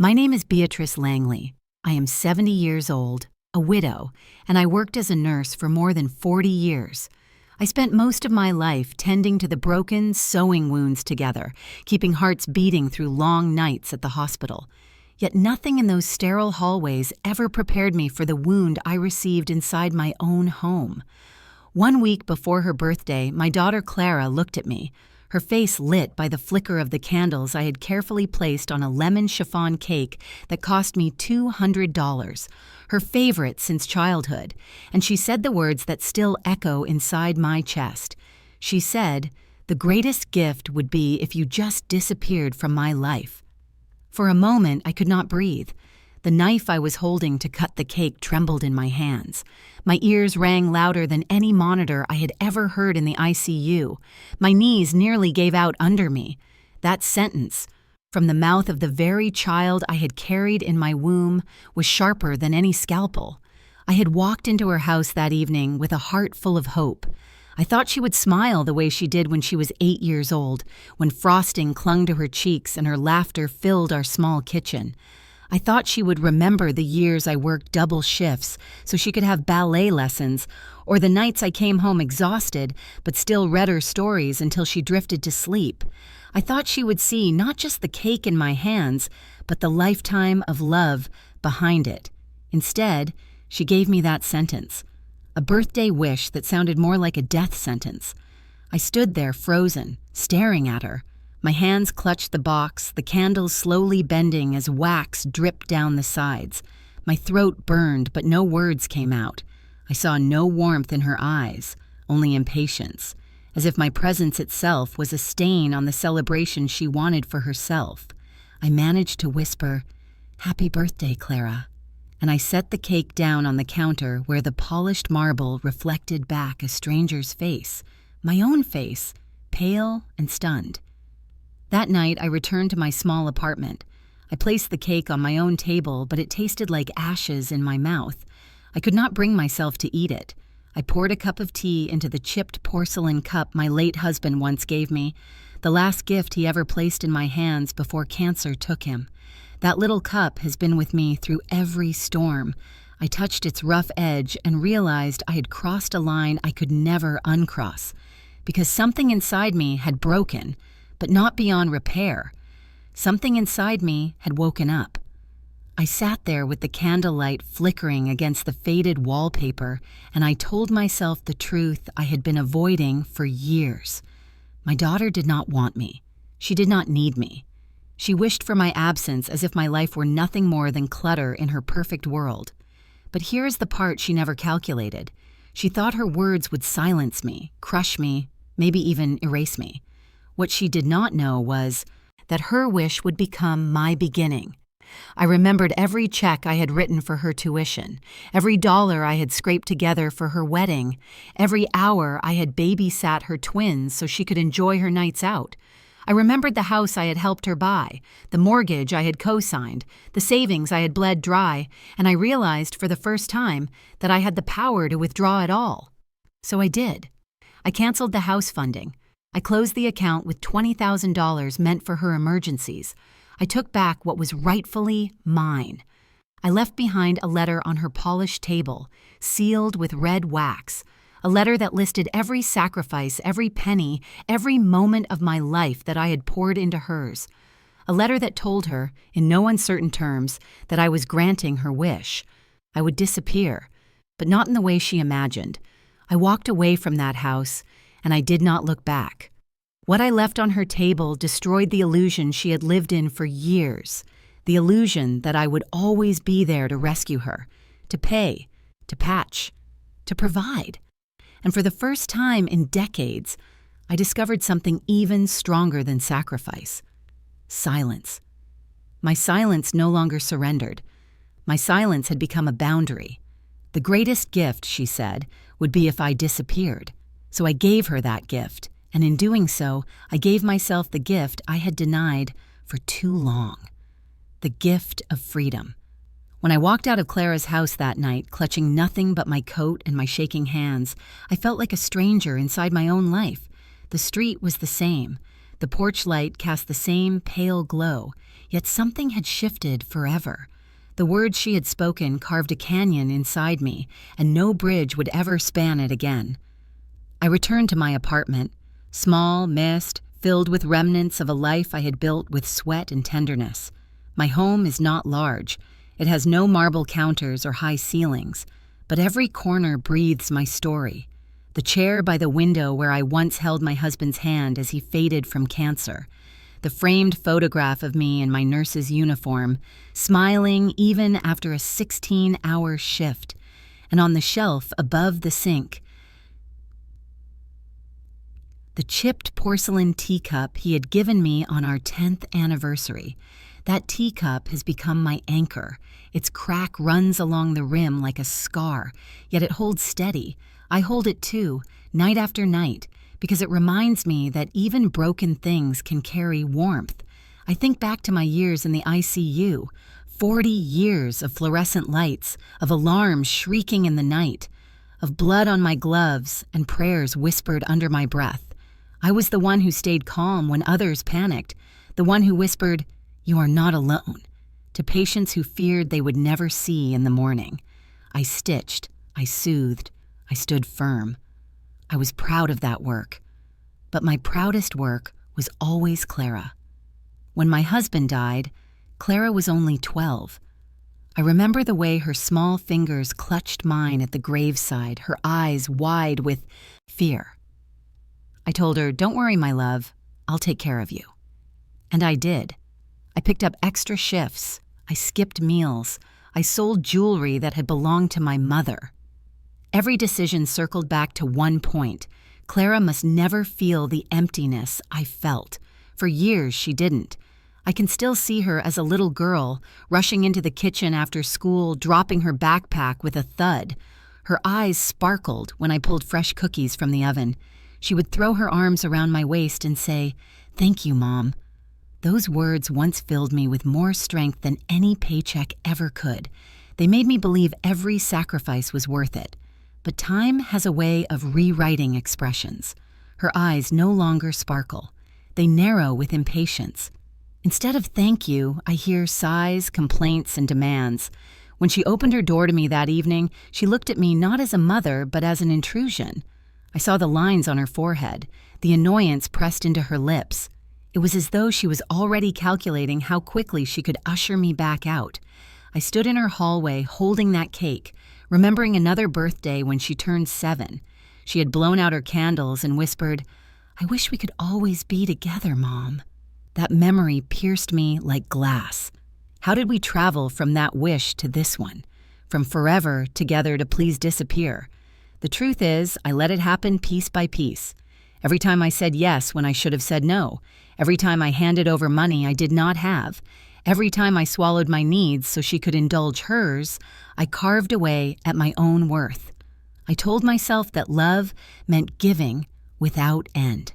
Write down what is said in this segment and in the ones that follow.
My name is Beatrice Langley. I am 70 years old, a widow, and I worked as a nurse for more than 40 years. I spent most of my life tending to the broken, sewing wounds together, keeping hearts beating through long nights at the hospital. Yet nothing in those sterile hallways ever prepared me for the wound I received inside my own home. 1 week before her birthday, my daughter Clara looked at me, her face lit by the flicker of the candles I had carefully placed on a lemon chiffon cake that cost me $200, her favorite since childhood, and she said the words that still echo inside my chest. She said, "The greatest gift would be if you just disappeared from my life." For a moment, I could not breathe. The knife I was holding to cut the cake trembled in my hands. My ears rang louder than any monitor I had ever heard in the ICU. My knees nearly gave out under me. That sentence, from the mouth of the very child I had carried in my womb, was sharper than any scalpel. I had walked into her house that evening with a heart full of hope. I thought she would smile the way she did when she was 8 years old, when frosting clung to her cheeks and her laughter filled our small kitchen. I thought she would remember the years I worked double shifts so she could have ballet lessons, or the nights I came home exhausted but still read her stories until she drifted to sleep. I thought she would see not just the cake in my hands, but the lifetime of love behind it. Instead, she gave me that sentence, a birthday wish that sounded more like a death sentence. I stood there frozen, staring at her. My hands clutched the box, the candles slowly bending as wax dripped down the sides. My throat burned, but no words came out. I saw no warmth in her eyes, only impatience, as if my presence itself was a stain on the celebration she wanted for herself. I managed to whisper, "Happy birthday, Clara," and I set the cake down on the counter where the polished marble reflected back a stranger's face, my own face, pale and stunned. That night, I returned to my small apartment. I placed the cake on my own table, but it tasted like ashes in my mouth. I could not bring myself to eat it. I poured a cup of tea into the chipped porcelain cup my late husband once gave me, the last gift he ever placed in my hands before cancer took him. That little cup has been with me through every storm. I touched its rough edge and realized I had crossed a line I could never uncross, because something inside me had broken, but not beyond repair. Something inside me had woken up. I sat there with the candlelight flickering against the faded wallpaper, and I told myself the truth I had been avoiding for years. My daughter did not want me. She did not need me. She wished for my absence as if my life were nothing more than clutter in her perfect world. But here is the part she never calculated. She thought her words would silence me, crush me, maybe even erase me. What she did not know was that her wish would become my beginning. I remembered every check I had written for her tuition, every dollar I had scraped together for her wedding, every hour I had babysat her twins so she could enjoy her nights out. I remembered the house I had helped her buy, the mortgage I had co-signed, the savings I had bled dry, and I realized for the first time that I had the power to withdraw it all. So I did. I canceled the house funding. I closed the account with $20,000 meant for her emergencies. I took back what was rightfully mine. I left behind a letter on her polished table, sealed with red wax, a letter that listed every sacrifice, every penny, every moment of my life that I had poured into hers. A letter that told her, in no uncertain terms, that I was granting her wish. I would disappear, but not in the way she imagined. I walked away from that house, and I did not look back. What I left on her table destroyed the illusion she had lived in for years, the illusion that I would always be there to rescue her, to pay, to patch, to provide. And for the first time in decades, I discovered something even stronger than sacrifice: silence. My silence no longer surrendered. My silence had become a boundary. The greatest gift, she said, would be if I disappeared. So I gave her that gift, and in doing so, I gave myself the gift I had denied for too long. The gift of freedom. When I walked out of Clara's house that night, clutching nothing but my coat and my shaking hands, I felt like a stranger inside my own life. The street was the same. The porch light cast the same pale glow, yet something had shifted forever. The words she had spoken carved a canyon inside me, and no bridge would ever span it again. I returned to my apartment, small, mist, filled with remnants of a life I had built with sweat and tenderness. My home is not large. It has no marble counters or high ceilings, but every corner breathes my story. The chair by the window where I once held my husband's hand as he faded from cancer. The framed photograph of me in my nurse's uniform, smiling even after a 16-hour shift. And on the shelf above the sink, the chipped porcelain teacup he had given me on our 10th anniversary. That teacup has become my anchor. Its crack runs along the rim like a scar, yet it holds steady. I hold it too, night after night, because it reminds me that even broken things can carry warmth. I think back to my years in the ICU, 40 years of fluorescent lights, of alarms shrieking in the night, of blood on my gloves and prayers whispered under my breath. I was the one who stayed calm when others panicked, the one who whispered, "You are not alone," to patients who feared they would never see in the morning. I stitched, I soothed, I stood firm. I was proud of that work. But my proudest work was always Clara. When my husband died, Clara was only 12. I remember the way her small fingers clutched mine at the graveside, her eyes wide with fear. I told her, "Don't worry, my love, I'll take care of you." And I did. I picked up extra shifts. I skipped meals. I sold jewelry that had belonged to my mother. Every decision circled back to one point. Clara must never feel the emptiness I felt. For years, she didn't. I can still see her as a little girl, rushing into the kitchen after school, dropping her backpack with a thud. Her eyes sparkled when I pulled fresh cookies from the oven. She would throw her arms around my waist and say, "Thank you, Mom." Those words once filled me with more strength than any paycheck ever could. They made me believe every sacrifice was worth it. But time has a way of rewriting expressions. Her eyes no longer sparkle. They narrow with impatience. Instead of thank you, I hear sighs, complaints, and demands. When she opened her door to me that evening, she looked at me not as a mother, but as an intrusion. I saw the lines on her forehead, the annoyance pressed into her lips. It was as though she was already calculating how quickly she could usher me back out. I stood in her hallway holding that cake, remembering another birthday when she turned 7. She had blown out her candles and whispered, "I wish we could always be together, Mom." That memory pierced me like glass. How did we travel from that wish to this one? From forever together to please disappear? The truth is, I let it happen piece by piece. Every time I said yes when I should have said no. Every time I handed over money I did not have. Every time I swallowed my needs so she could indulge hers, I carved away at my own worth. I told myself that love meant giving without end.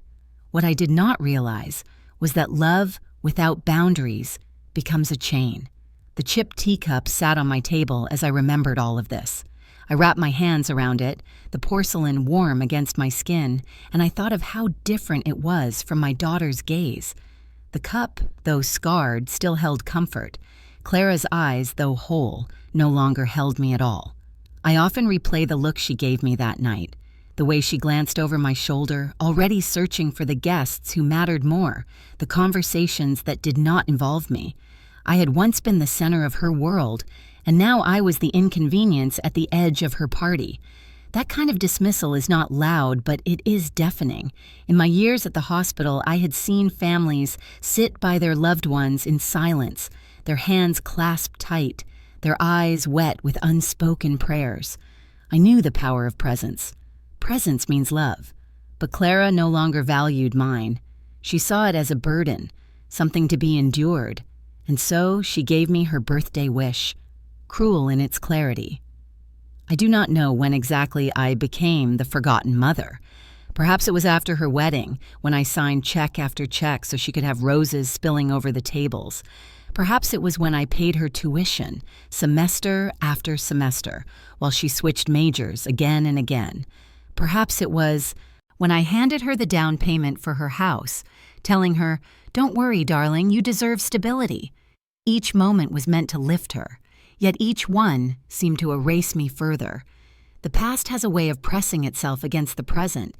What I did not realize was that love without boundaries becomes a chain. The chipped teacup sat on my table as I remembered all of this. I wrapped my hands around it, the porcelain warm against my skin, and I thought of how different it was from my daughter's gaze. The cup, though scarred, still held comfort. Clara's eyes, though whole, no longer held me at all. I often replay the look she gave me that night, the way she glanced over my shoulder, already searching for the guests who mattered more, the conversations that did not involve me. I had once been the center of her world, and now I was the inconvenience at the edge of her party. That kind of dismissal is not loud, but it is deafening. In my years at the hospital, I had seen families sit by their loved ones in silence, their hands clasped tight, their eyes wet with unspoken prayers. I knew the power of presence. Presence means love. But Clara no longer valued mine. She saw it as a burden, something to be endured, and so she gave me her birthday wish, cruel in its clarity. I do not know when exactly I became the forgotten mother. Perhaps it was after her wedding, when I signed check after check so she could have roses spilling over the tables. Perhaps it was when I paid her tuition, semester after semester, while she switched majors again and again. Perhaps it was when I handed her the down payment for her house, telling her, "Don't worry, darling, you deserve stability." Each moment was meant to lift her, yet each one seemed to erase me further. The past has a way of pressing itself against the present.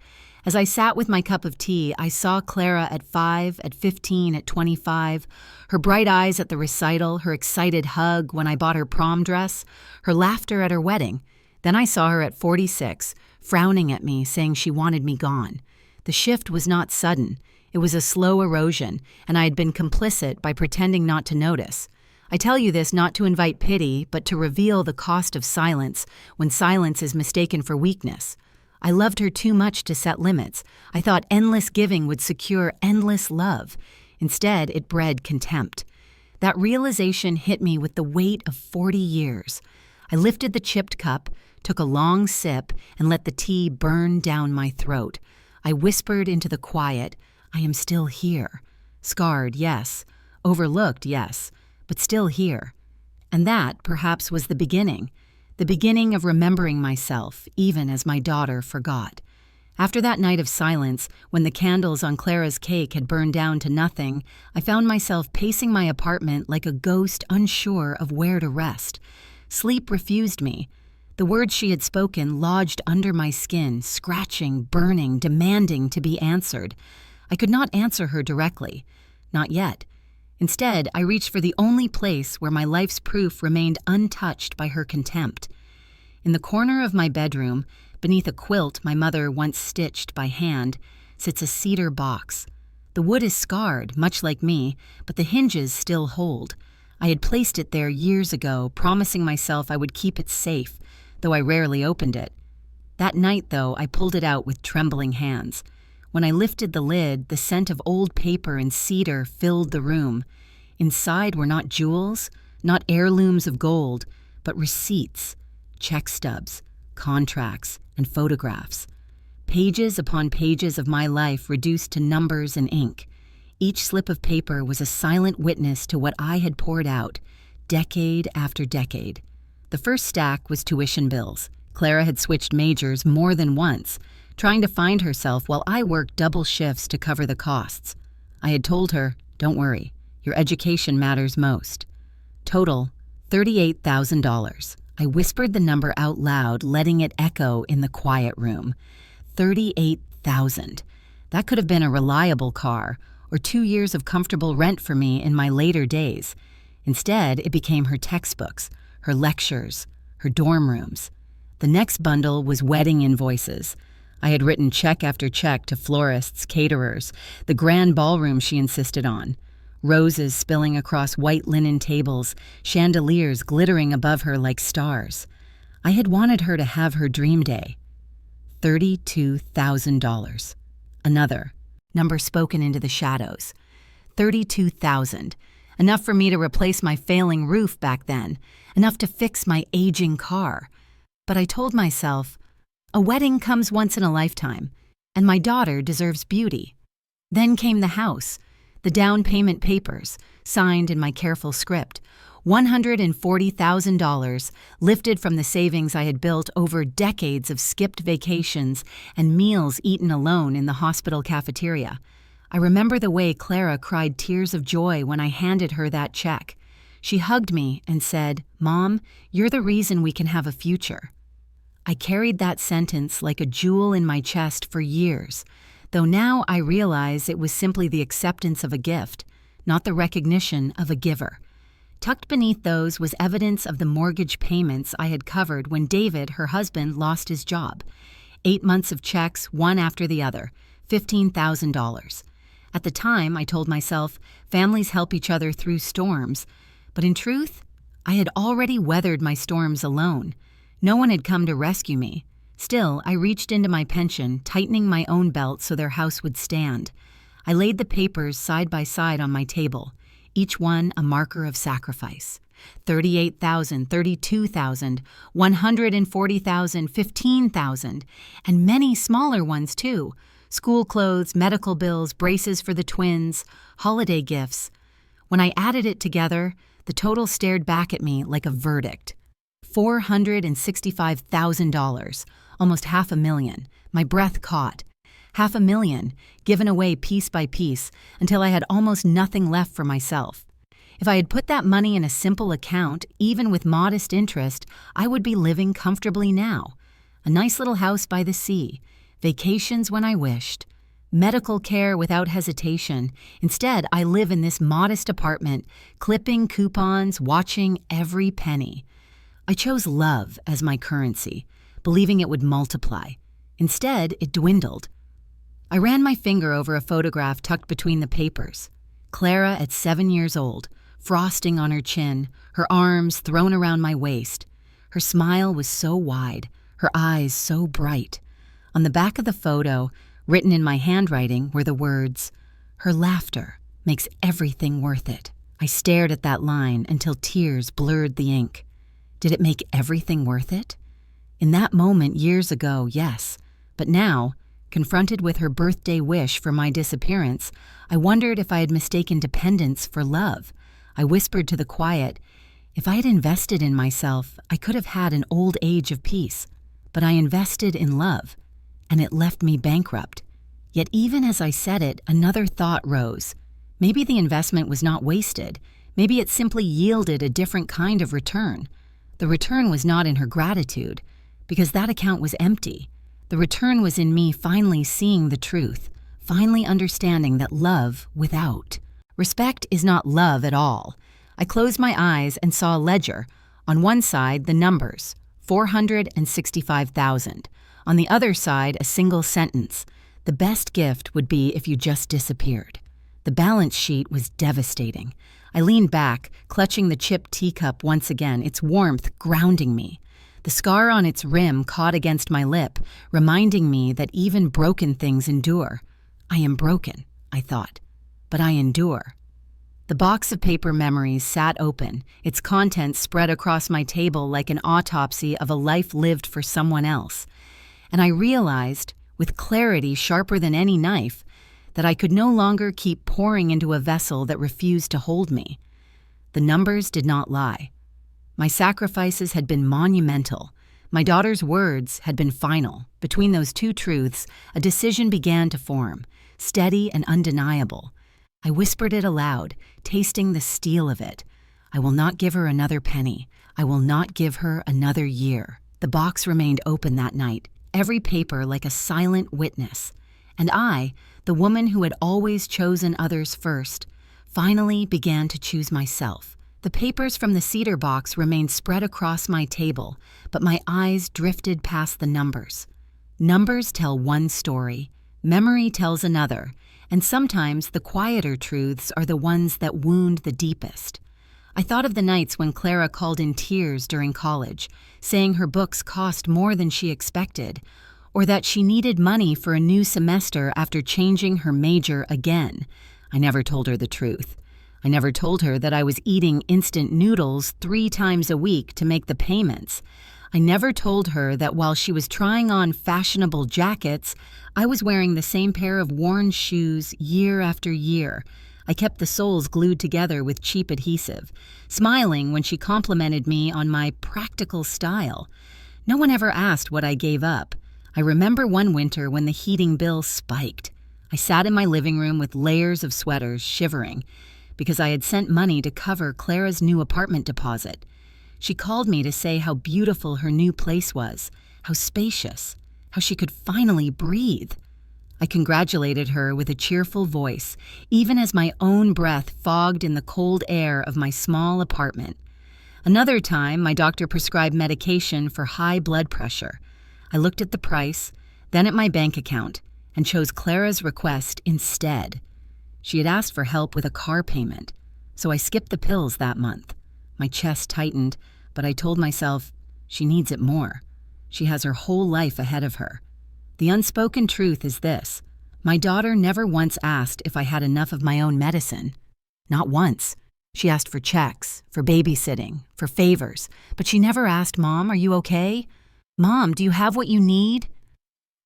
As I sat with my cup of tea, I saw Clara at 5, at 15, at 25, her bright eyes at the recital, her excited hug when I bought her prom dress, her laughter at her wedding. Then I saw her at 46, frowning at me, saying she wanted me gone. The shift was not sudden. It was a slow erosion, and I had been complicit by pretending not to notice. I tell you this not to invite pity, but to reveal the cost of silence when silence is mistaken for weakness. I loved her too much to set limits. I thought endless giving would secure endless love. Instead, it bred contempt. That realization hit me with the weight of 40 years. I lifted the chipped cup, took a long sip, and let the tea burn down my throat. I whispered into the quiet, "I am still here. Scarred, yes. Overlooked, yes. But still here." And that, perhaps, was the beginning of remembering myself, even as my daughter forgot. After that night of silence, when the candles on Clara's cake had burned down to nothing, I found myself pacing my apartment like a ghost unsure of where to rest. Sleep refused me. The words she had spoken lodged under my skin, scratching, burning, demanding to be answered. I could not answer her directly. Not yet. Instead, I reached for the only place where my life's proof remained untouched by her contempt. In the corner of my bedroom, beneath a quilt my mother once stitched by hand, sits a cedar box. The wood is scarred, much like me, but the hinges still hold. I had placed it there years ago, promising myself I would keep it safe, though I rarely opened it. That night, though, I pulled it out with trembling hands. When I lifted the lid, the scent of old paper and cedar filled the room. Inside were not jewels, not heirlooms of gold, but receipts, check stubs, contracts, and photographs. Pages upon pages of my life reduced to numbers and ink. Each slip of paper was a silent witness to what I had poured out, decade after decade. The first stack was tuition bills. Clara had switched majors more than once, trying to find herself while I worked double shifts to cover the costs. I had told her, "Don't worry, your education matters most." Total, $38,000. I whispered the number out loud, letting it echo in the quiet room. 38,000. That could have been a reliable car, or 2 years of comfortable rent for me in my later days. Instead, it became her textbooks, her lectures, her dorm rooms. The next bundle was wedding invoices. I had written check after check to florists, caterers, the grand ballroom she insisted on. Roses spilling across white linen tables, chandeliers glittering above her like stars. I had wanted her to have her dream day. $32,000. Another number spoken into the shadows. 32,000. Enough for me to replace my failing roof back then. Enough to fix my aging car. But I told myself, a wedding comes once in a lifetime, and my daughter deserves beauty. Then came the house, the down payment papers, signed in my careful script, $140,000 lifted from the savings I had built over decades of skipped vacations and meals eaten alone in the hospital cafeteria. I remember the way Clara cried tears of joy when I handed her that check. She hugged me and said, "Mom, you're the reason we can have a future." I carried that sentence like a jewel in my chest for years, though now I realize it was simply the acceptance of a gift, not the recognition of a giver. Tucked beneath those was evidence of the mortgage payments I had covered when David, her husband, lost his job. 8 months of checks, one after the other, $15,000. At the time, I told myself, families help each other through storms, but in truth, I had already weathered my storms alone. No one had come to rescue me. Still, I reached into my pension, tightening my own belt so their house would stand. I laid the papers side by side on my table, each one a marker of sacrifice. 38,000, 32,000, 140,000, 15,000, and many smaller ones too. School clothes, medical bills, braces for the twins, holiday gifts. When I added it together, the total stared back at me like a verdict. $465,000, almost $500,000. My breath caught. $500,000, given away piece by piece until I had almost nothing left for myself. If I had put that money in a simple account, even with modest interest, I would be living comfortably now. A nice little house by the sea, vacations when I wished, medical care without hesitation. Instead, I live in this modest apartment, clipping coupons, watching every penny. I chose love as my currency, believing it would multiply. Instead, it dwindled. I ran my finger over a photograph tucked between the papers. Clara at 7 years old, frosting on her chin, her arms thrown around my waist. Her smile was so wide, her eyes so bright. On the back of the photo, written in my handwriting, were the words, "Her laughter makes everything worth it." I stared at that line until tears blurred the ink. Did it make everything worth it? In that moment years ago, yes. But now, confronted with her birthday wish for my disappearance, I wondered if I had mistaken dependence for love. I whispered to the quiet, if I had invested in myself, I could have had an old age of peace. But I invested in love, and it left me bankrupt. Yet even as I said it, another thought rose. Maybe the investment was not wasted. Maybe it simply yielded a different kind of return. The return was not in her gratitude, because that account was empty. The return was in me finally seeing the truth, finally understanding that love without respect is not love at all. I closed my eyes and saw a ledger. On one side, the numbers, 465,000. On the other side, a single sentence. The best gift would be if you just disappeared. The balance sheet was devastating. I leaned back, clutching the chipped teacup once again, its warmth grounding me. The scar on its rim caught against my lip, reminding me that even broken things endure. I am broken, I thought, but I endure. The box of paper memories sat open, its contents spread across my table like an autopsy of a life lived for someone else. And I realized, with clarity sharper than any knife, that I could no longer keep pouring into a vessel that refused to hold me. The numbers did not lie. My sacrifices had been monumental. My daughter's words had been final. Between those two truths, a decision began to form, steady and undeniable. I whispered it aloud, tasting the steel of it. I will not give her another penny. I will not give her another year. The box remained open that night, every paper like a silent witness. And I, the woman who had always chosen others first, finally began to choose myself. The papers from the cedar box remained spread across my table, but my eyes drifted past the numbers. Numbers tell one story, memory tells another, and sometimes the quieter truths are the ones that wound the deepest. I thought of the nights when Clara called in tears during college, saying her books cost more than she expected, or that she needed money for a new semester after changing her major again. I never told her the truth. I never told her that I was eating instant noodles 3 times a week to make the payments. I never told her that while she was trying on fashionable jackets, I was wearing the same pair of worn shoes year after year. I kept the soles glued together with cheap adhesive, smiling when she complimented me on my practical style. No one ever asked what I gave up. I remember one winter when the heating bill spiked. I sat in my living room with layers of sweaters, shivering, because I had sent money to cover Clara's new apartment deposit. She called me to say how beautiful her new place was, how spacious, how she could finally breathe. I congratulated her with a cheerful voice, even as my own breath fogged in the cold air of my small apartment. Another time, my doctor prescribed medication for high blood pressure. I looked at the price, then at my bank account, and chose Clara's request instead. She had asked for help with a car payment, so I skipped the pills that month. My chest tightened, but I told myself, she needs it more. She has her whole life ahead of her. The unspoken truth is this: my daughter never once asked if I had enough of my own medicine. Not once. She asked for checks, for babysitting, for favors, but she never asked, "Mom, are you okay? Mom, do you have what you need?"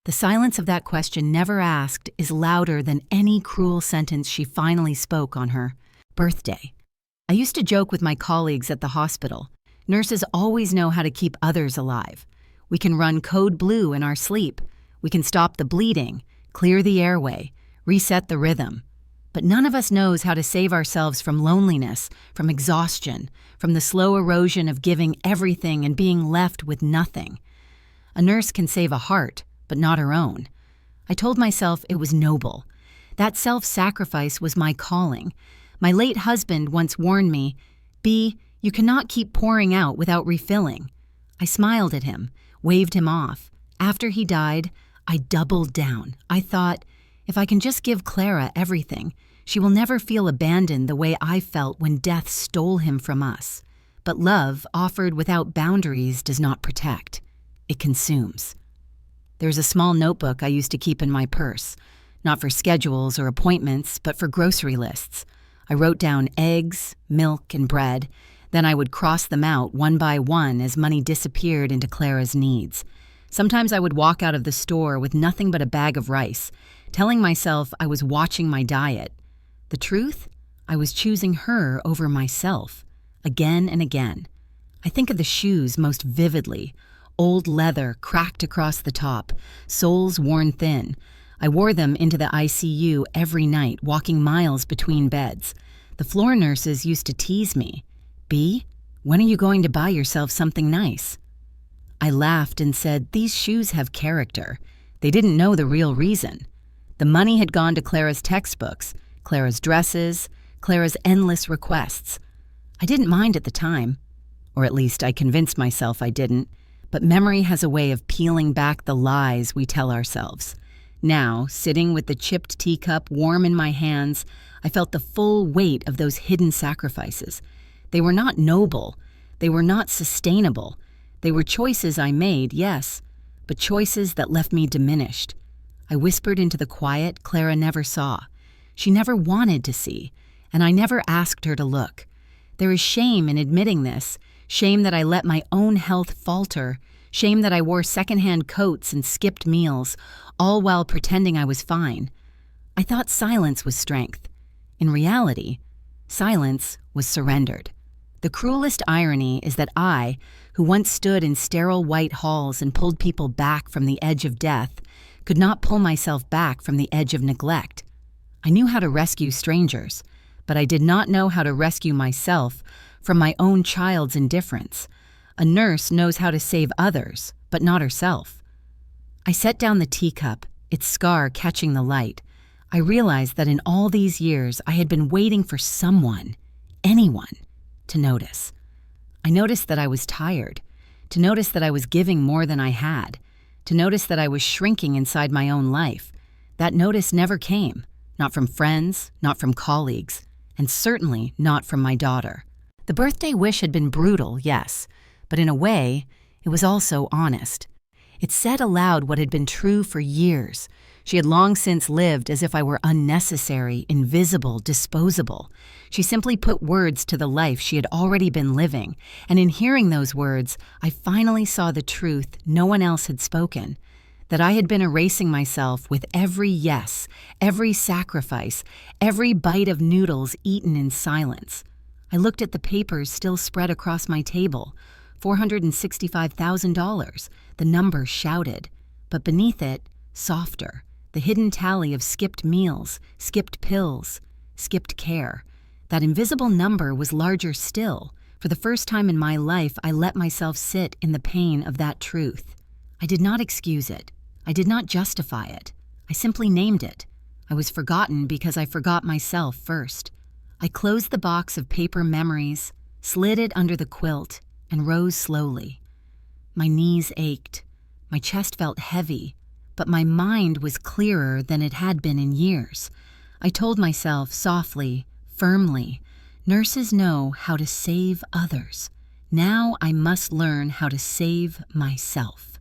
The silence of that question never asked is louder than any cruel sentence she finally spoke on her birthday. I used to joke with my colleagues at the hospital. Nurses always know how to keep others alive. We can run code blue in our sleep. We can stop the bleeding, clear the airway, reset the rhythm. But none of us knows how to save ourselves from loneliness, from exhaustion, from the slow erosion of giving everything and being left with nothing. A nurse can save a heart, but not her own. I told myself it was noble. That self-sacrifice was my calling. My late husband once warned me, "B, you cannot keep pouring out without refilling." I smiled at him, waved him off. After he died, I doubled down. I thought, if I can just give Clara everything, she will never feel abandoned the way I felt when death stole him from us. But love, offered without boundaries, does not protect. It consumes. There's a small notebook I used to keep in my purse, not for schedules or appointments, but for grocery lists. I wrote down eggs, milk, and bread. Then I would cross them out one by one as money disappeared into Clara's needs. Sometimes I would walk out of the store with nothing but a bag of rice, telling myself I was watching my diet. The truth? I was choosing her over myself, again and again. I think of the shoes most vividly. Old leather cracked across the top, soles worn thin. I wore them into the ICU every night, walking miles between beds. The floor nurses used to tease me. "B, when are you going to buy yourself something nice?" I laughed and said, "These shoes have character." They didn't know the real reason. The money had gone to Clara's textbooks, Clara's dresses, Clara's endless requests. I didn't mind at the time, or at least I convinced myself I didn't, but memory has a way of peeling back the lies we tell ourselves. Now, sitting with the chipped teacup warm in my hands, I felt the full weight of those hidden sacrifices. They were not noble. They were not sustainable. They were choices I made, yes, but choices that left me diminished. I whispered into the quiet Clara never saw. She never wanted to see, and I never asked her to look. There is shame in admitting this, shame that I let my own health falter, shame that I wore secondhand coats and skipped meals, all while pretending I was fine. I thought silence was strength. In reality, silence was surrendered. The cruelest irony is that I, who once stood in sterile white halls and pulled people back from the edge of death, could not pull myself back from the edge of neglect. I knew how to rescue strangers, but I did not know how to rescue myself from my own child's indifference. A nurse knows how to save others, but not herself. I set down the teacup, its scar catching the light. I realized that in all these years I had been waiting for someone, anyone, to notice. I noticed that I was tired, to notice that I was giving more than I had, to notice that I was shrinking inside my own life. That notice never came, not from friends, not from colleagues, and certainly not from my daughter. The birthday wish had been brutal, yes, but in a way, it was also honest. It said aloud what had been true for years. She had long since lived as if I were unnecessary, invisible, disposable. She simply put words to the life she had already been living, and in hearing those words, I finally saw the truth no one else had spoken, that I had been erasing myself with every yes, every sacrifice, every bite of noodles eaten in silence. I looked at the papers still spread across my table. $465,000, the number shouted, but beneath it, softer, the hidden tally of skipped meals, skipped pills, skipped care. That invisible number was larger still. For the first time in my life, I let myself sit in the pain of that truth. I did not excuse it. I did not justify it. I simply named it. I was forgotten because I forgot myself first. I closed the box of paper memories, slid it under the quilt, and rose slowly. My knees ached. My chest felt heavy, but my mind was clearer than it had been in years. I told myself softly, firmly, nurses know how to save others. Now I must learn how to save myself.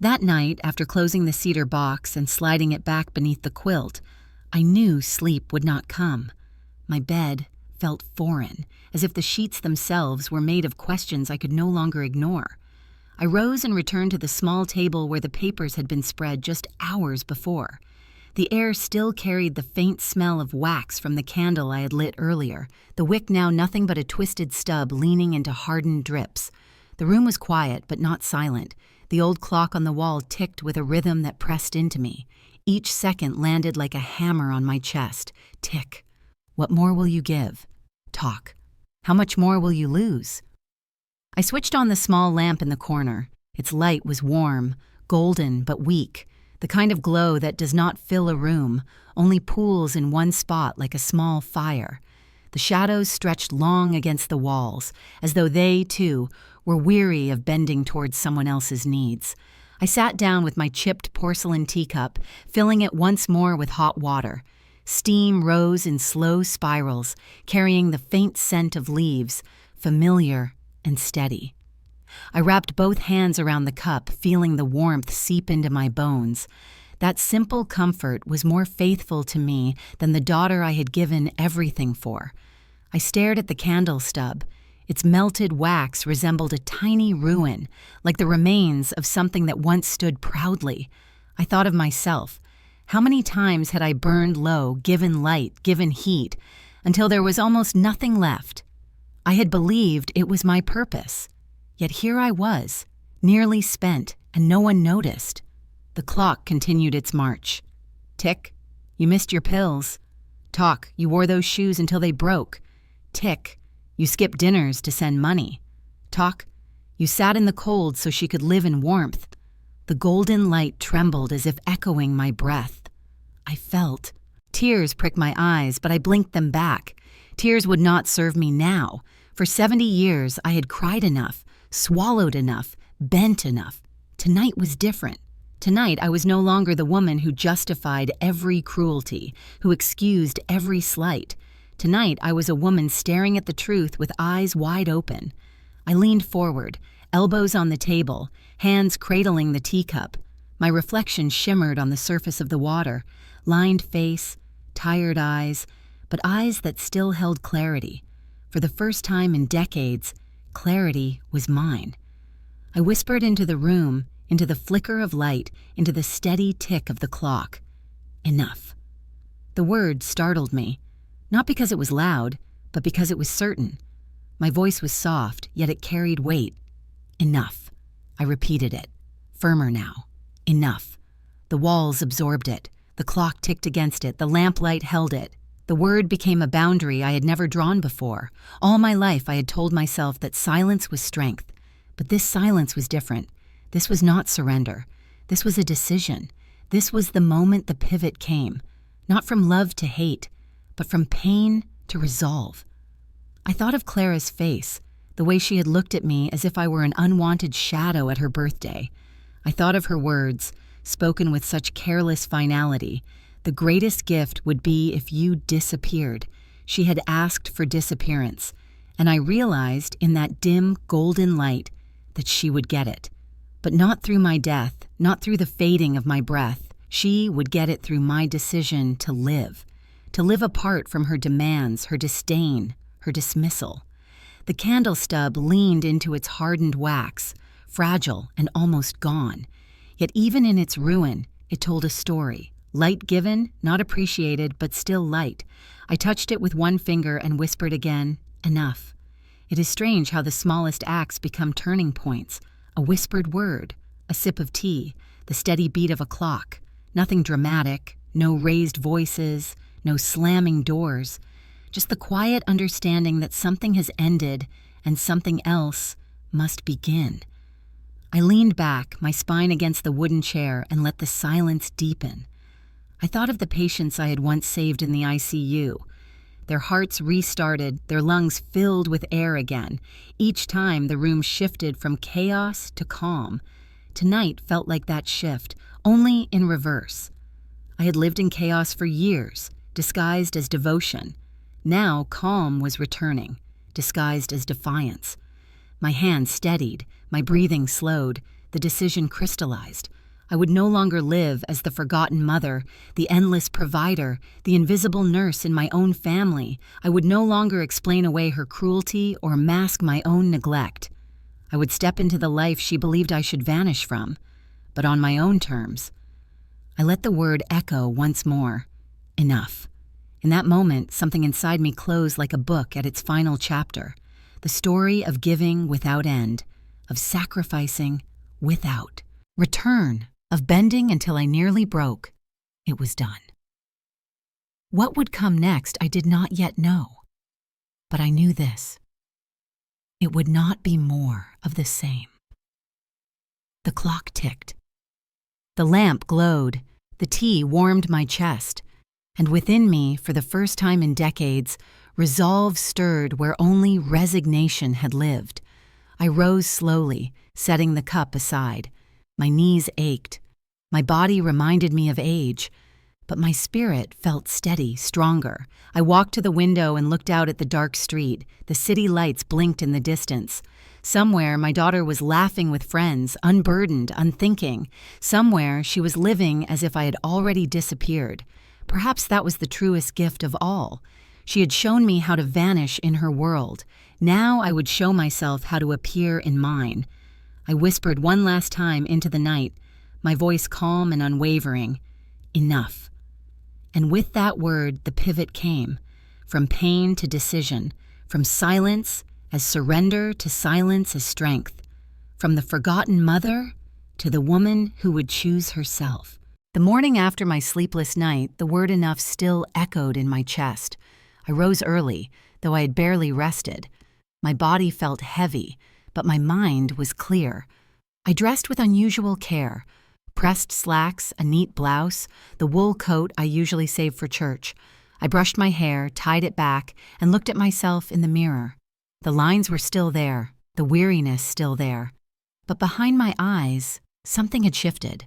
That night, after closing the cedar box and sliding it back beneath the quilt, I knew sleep would not come. My bed felt foreign, as if the sheets themselves were made of questions I could no longer ignore. I rose and returned to the small table where the papers had been spread just hours before. The air still carried the faint smell of wax from the candle I had lit earlier, the wick now nothing but a twisted stub leaning into hardened drips. The room was quiet, but not silent. The old clock on the wall ticked with a rhythm that pressed into me. Each second landed like a hammer on my chest. Tick. What more will you give? Talk. How much more will you lose? I switched on the small lamp in the corner. Its light was warm, golden but weak, the kind of glow that does not fill a room, only pools in one spot like a small fire. The shadows stretched long against the walls, as though they, too, were weary of bending towards someone else's needs. I sat down with my chipped porcelain teacup, filling it once more with hot water. Steam rose in slow spirals, carrying the faint scent of leaves, familiar and steady. I wrapped both hands around the cup, feeling the warmth seep into my bones. That simple comfort was more faithful to me than the daughter I had given everything for. I stared at the candle stub. Its melted wax resembled a tiny ruin, like the remains of something that once stood proudly. I thought of myself. How many times had I burned low, given light, given heat, until there was almost nothing left? I had believed it was my purpose. Yet here I was, nearly spent, and no one noticed. The clock continued its march. Tick, you missed your pills. Talk, you wore those shoes until they broke. Tick, you skipped dinners to send money. Talk, you sat in the cold so she could live in warmth. The golden light trembled as if echoing my breath. I felt. Tears pricked my eyes, but I blinked them back. Tears would not serve me now. For 70 years, I had cried enough, swallowed enough, bent enough. Tonight was different. Tonight, I was no longer the woman who justified every cruelty, who excused every slight. Tonight, I was a woman staring at the truth with eyes wide open. I leaned forward, elbows on the table, hands cradling the teacup. My reflection shimmered on the surface of the water, lined face, tired eyes, but eyes that still held clarity. For the first time in decades, clarity was mine. I whispered into the room, into the flicker of light, into the steady tick of the clock. Enough. The word startled me, not because it was loud, but because it was certain. My voice was soft, yet it carried weight. Enough. I repeated it, firmer now. Enough. The walls absorbed it. The clock ticked against it. The lamplight held it. The word became a boundary I had never drawn before. All my life I had told myself that silence was strength. But this silence was different. This was not surrender. This was a decision. This was the moment the pivot came. Not from love to hate, but from pain to resolve. I thought of Clara's face, the way she had looked at me as if I were an unwanted shadow at her birthday. I thought of her words, spoken with such careless finality. The greatest gift would be if you disappeared. She had asked for disappearance, and I realized in that dim golden light that she would get it. But not through my death, not through the fading of my breath. She would get it through my decision to live apart from her demands, her disdain, her dismissal. The candle stub leaned into its hardened wax, fragile and almost gone. Yet even in its ruin, it told a story. Light given, not appreciated, but still light. I touched it with one finger and whispered again, enough. It is strange how the smallest acts become turning points. A whispered word, a sip of tea, the steady beat of a clock. Nothing dramatic, no raised voices, no slamming doors. Just the quiet understanding that something has ended and something else must begin. I leaned back, my spine against the wooden chair, and let the silence deepen. I thought of the patients I had once saved in the ICU. Their hearts restarted, their lungs filled with air again. Each time the room shifted from chaos to calm. Tonight felt like that shift, only in reverse. I had lived in chaos for years, disguised as devotion. Now calm was returning, disguised as defiance. My hand steadied, my breathing slowed, the decision crystallized. I would no longer live as the forgotten mother, the endless provider, the invisible nurse in my own family. I would no longer explain away her cruelty or mask my own neglect. I would step into the life she believed I should vanish from, but on my own terms. I let the word echo once more. Enough. In that moment, something inside me closed like a book at its final chapter. The story of giving without end, of sacrificing without return, of bending until I nearly broke. It was done. What would come next, I did not yet know. But I knew this. It would not be more of the same. The clock ticked. The lamp glowed, the tea warmed my chest, and within me, for the first time in decades, resolve stirred where only resignation had lived. I rose slowly, setting the cup aside. My knees ached. My body reminded me of age, but my spirit felt steady, stronger. I walked to the window and looked out at the dark street. The city lights blinked in the distance. Somewhere, my daughter was laughing with friends, unburdened, unthinking. Somewhere, she was living as if I had already disappeared. Perhaps that was the truest gift of all. She had shown me how to vanish in her world. Now I would show myself how to appear in mine. I whispered one last time into the night, my voice calm and unwavering, "Enough." And with that word, the pivot came, from pain to decision, from silence as surrender to silence as strength, from the forgotten mother to the woman who would choose herself. The morning after my sleepless night, the word enough still echoed in my chest. I rose early, though I had barely rested. My body felt heavy, but my mind was clear. I dressed with unusual care. Pressed slacks, a neat blouse, the wool coat I usually save for church. I brushed my hair, tied it back, and looked at myself in the mirror. The lines were still there, the weariness still there. But behind my eyes, something had shifted.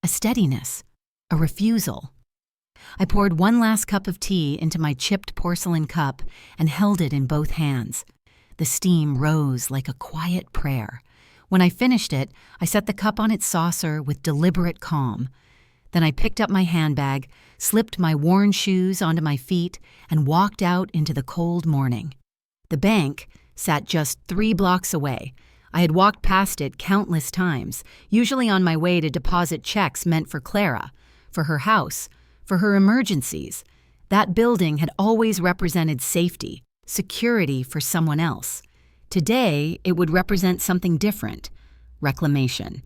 A steadiness, a refusal. I poured one last cup of tea into my chipped porcelain cup and held it in both hands. The steam rose like a quiet prayer. When I finished it, I set the cup on its saucer with deliberate calm. Then I picked up my handbag, slipped my worn shoes onto my feet, and walked out into the cold morning. The bank sat just 3 blocks away. I had walked past it countless times, usually on my way to deposit checks meant for Clara, for her house, for her emergencies. That building had always represented safety, security for someone else. Today, it would represent something different, reclamation.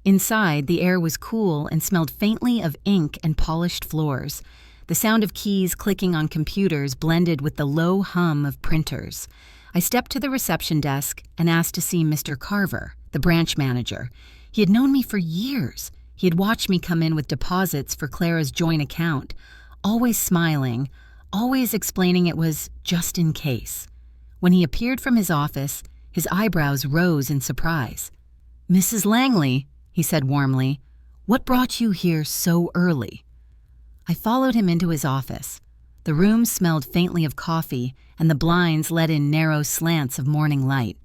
Inside, the air was cool and smelled faintly of ink and polished floors. The sound of keys clicking on computers blended with the low hum of printers. I stepped to the reception desk and asked to see Mr. Carver, the branch manager. He had known me for years. He had watched me come in with deposits for Clara's joint account, always smiling, always explaining it was just in case. When he appeared from his office, his eyebrows rose in surprise. "Mrs. Langley," he said warmly, "what brought you here so early?" I followed him into his office. The room smelled faintly of coffee, and the blinds let in narrow slants of morning light.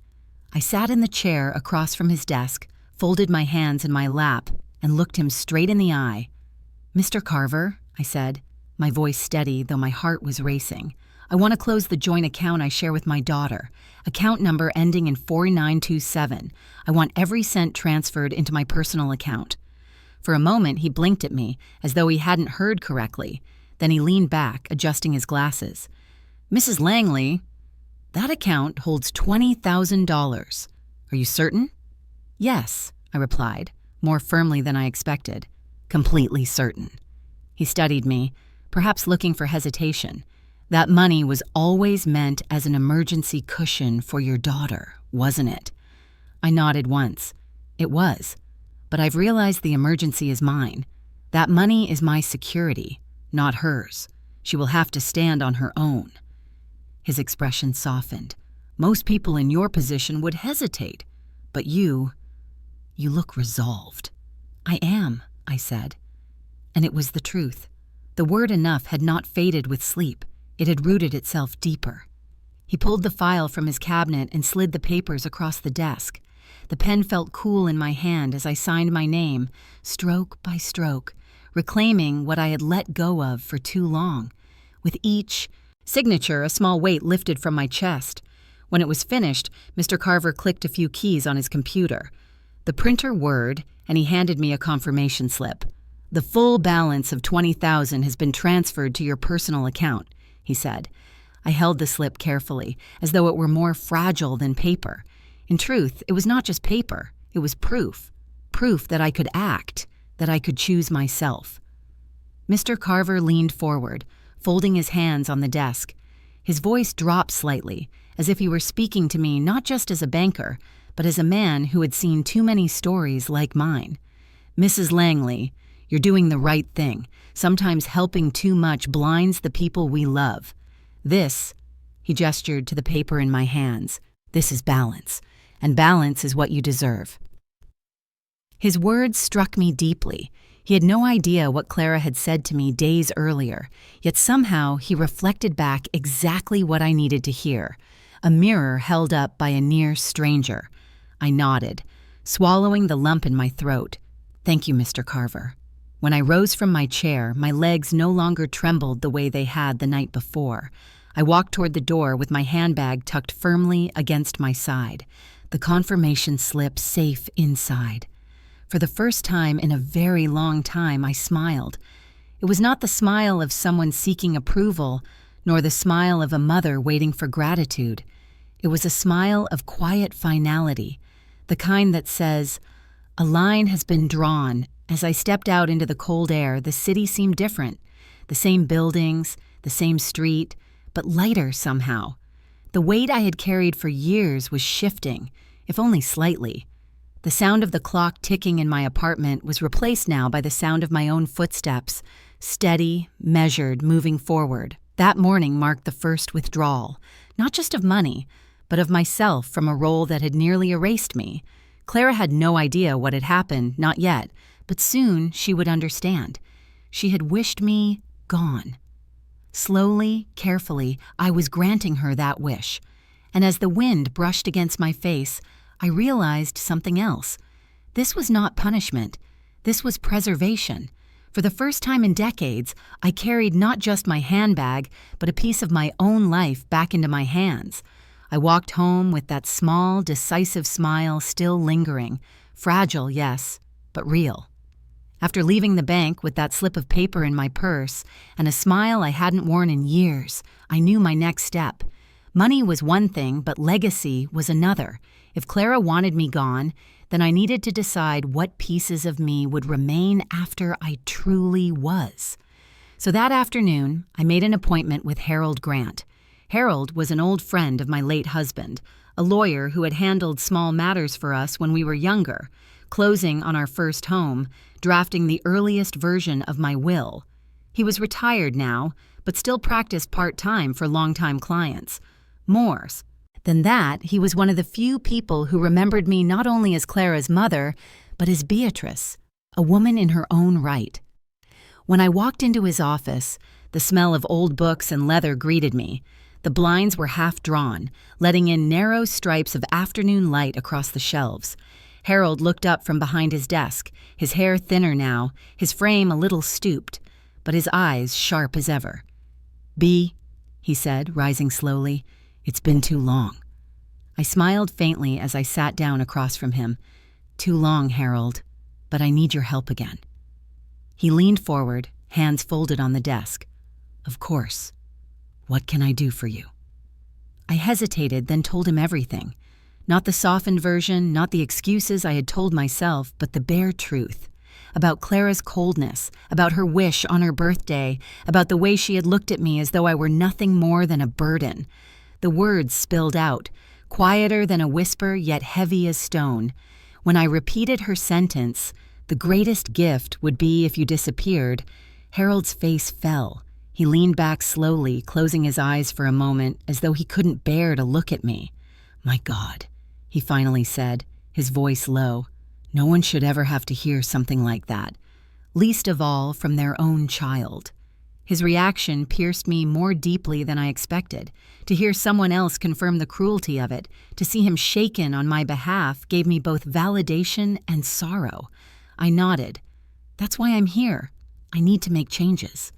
I sat in the chair across from his desk, folded my hands in my lap, and looked him straight in the eye. "Mr. Carver," I said, my voice steady though my heart was racing, "I want to close the joint account I share with my daughter, account number ending in 4927. I want every cent transferred into my personal account." For a moment, he blinked at me, as though he hadn't heard correctly. Then he leaned back, adjusting his glasses. "Mrs. Langley, that account holds $20,000. Are you certain?" "Yes," I replied, more firmly than I expected. "Completely certain." He studied me, perhaps looking for hesitation. "That money was always meant as an emergency cushion for your daughter, wasn't it?" I nodded once. "It was. But I've realized the emergency is mine. That money is my security, not hers. She will have to stand on her own." His expression softened. "Most people in your position would hesitate, but you look resolved." "I am," I said. And it was the truth. The word enough had not faded with sleep. It had rooted itself deeper. He pulled the file from his cabinet and slid the papers across the desk. The pen felt cool in my hand as I signed my name, stroke by stroke, reclaiming what I had let go of for too long. With each signature, a small weight lifted from my chest. When it was finished, Mr. Carver clicked a few keys on his computer. The printer whirred, and he handed me a confirmation slip. "The full balance of $20,000 has been transferred to your personal account," he said. I held the slip carefully, as though it were more fragile than paper. In truth, it was not just paper. It was proof. Proof that I could act, that I could choose myself. Mr. Carver leaned forward, folding his hands on the desk. His voice dropped slightly, as if he were speaking to me not just as a banker, but as a man who had seen too many stories like mine. "Mrs. Langley, you're doing the right thing. Sometimes helping too much blinds the people we love. This," he gestured to the paper in my hands, "this is balance, and balance is what you deserve." His words struck me deeply. He had no idea what Clara had said to me days earlier, yet somehow he reflected back exactly what I needed to hear, a mirror held up by a near stranger. I nodded, swallowing the lump in my throat. "Thank you, Mr. Carver." When I rose from my chair, my legs no longer trembled the way they had the night before. I walked toward the door with my handbag tucked firmly against my side, the confirmation slip safe inside. For the first time in a very long time, I smiled. It was not the smile of someone seeking approval, nor the smile of a mother waiting for gratitude. It was a smile of quiet finality, the kind that says, "A line has been drawn." As I stepped out into the cold air, the city seemed different. The same buildings, the same street, but lighter somehow. The weight I had carried for years was shifting, if only slightly. The sound of the clock ticking in my apartment was replaced now by the sound of my own footsteps, steady, measured, moving forward. That morning marked the first withdrawal, not just of money, but of myself from a role that had nearly erased me. Clara had no idea what had happened, not yet, but soon she would understand. She had wished me gone. Slowly, carefully, I was granting her that wish. And as the wind brushed against my face, I realized something else. This was not punishment. This was preservation. For the first time in decades, I carried not just my handbag, but a piece of my own life back into my hands. I walked home with that small, decisive smile still lingering. Fragile, yes, but real. After leaving the bank with that slip of paper in my purse and a smile I hadn't worn in years, I knew my next step. Money was one thing, but legacy was another. If Clara wanted me gone, then I needed to decide what pieces of me would remain after I truly was. So that afternoon, I made an appointment with Harold Grant. Harold was an old friend of my late husband, a lawyer who had handled small matters for us when we were younger, closing on our first home, drafting the earliest version of my will. He was retired now, but still practiced part-time for longtime clients. More than that, he was one of the few people who remembered me not only as Clara's mother, but as Beatrice, a woman in her own right. When I walked into his office, the smell of old books and leather greeted me. The blinds were half drawn, letting in narrow stripes of afternoon light across the shelves. Harold looked up from behind his desk, his hair thinner now, his frame a little stooped, but his eyes sharp as ever. "Bea," he said, rising slowly, "it's been too long." I smiled faintly as I sat down across from him. "Too long, Harold, but I need your help again." He leaned forward, hands folded on the desk. "Of course. What can I do for you?" I hesitated, then told him everything. Not the softened version, not the excuses I had told myself, but the bare truth. About Clara's coldness, about her wish on her birthday, about the way she had looked at me as though I were nothing more than a burden. The words spilled out, quieter than a whisper, yet heavy as stone. When I repeated her sentence, "The greatest gift would be if you disappeared," Harold's face fell. He leaned back slowly, closing his eyes for a moment, as though he couldn't bear to look at me. "My God," he finally said, his voice low. "No one should ever have to hear something like that, least of all from their own child." His reaction pierced me more deeply than I expected. To hear someone else confirm the cruelty of it, to see him shaken on my behalf, gave me both validation and sorrow. I nodded. "That's why I'm here. I need to make changes."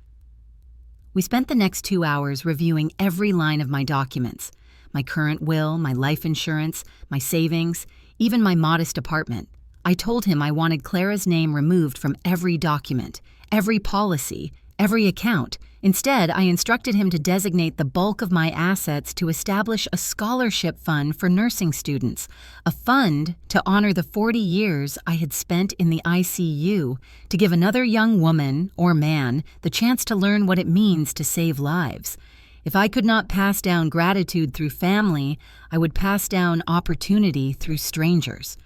We spent the next 2 hours reviewing every line of my documents. My current will, my life insurance, my savings, even my modest apartment. I told him I wanted Clara's name removed from every document, every policy, every account. Instead, I instructed him to designate the bulk of my assets to establish a scholarship fund for nursing students, a fund to honor the 40 years I had spent in the ICU, to give another young woman, or man, the chance to learn what it means to save lives. If I could not pass down gratitude through family, I would pass down opportunity through strangers.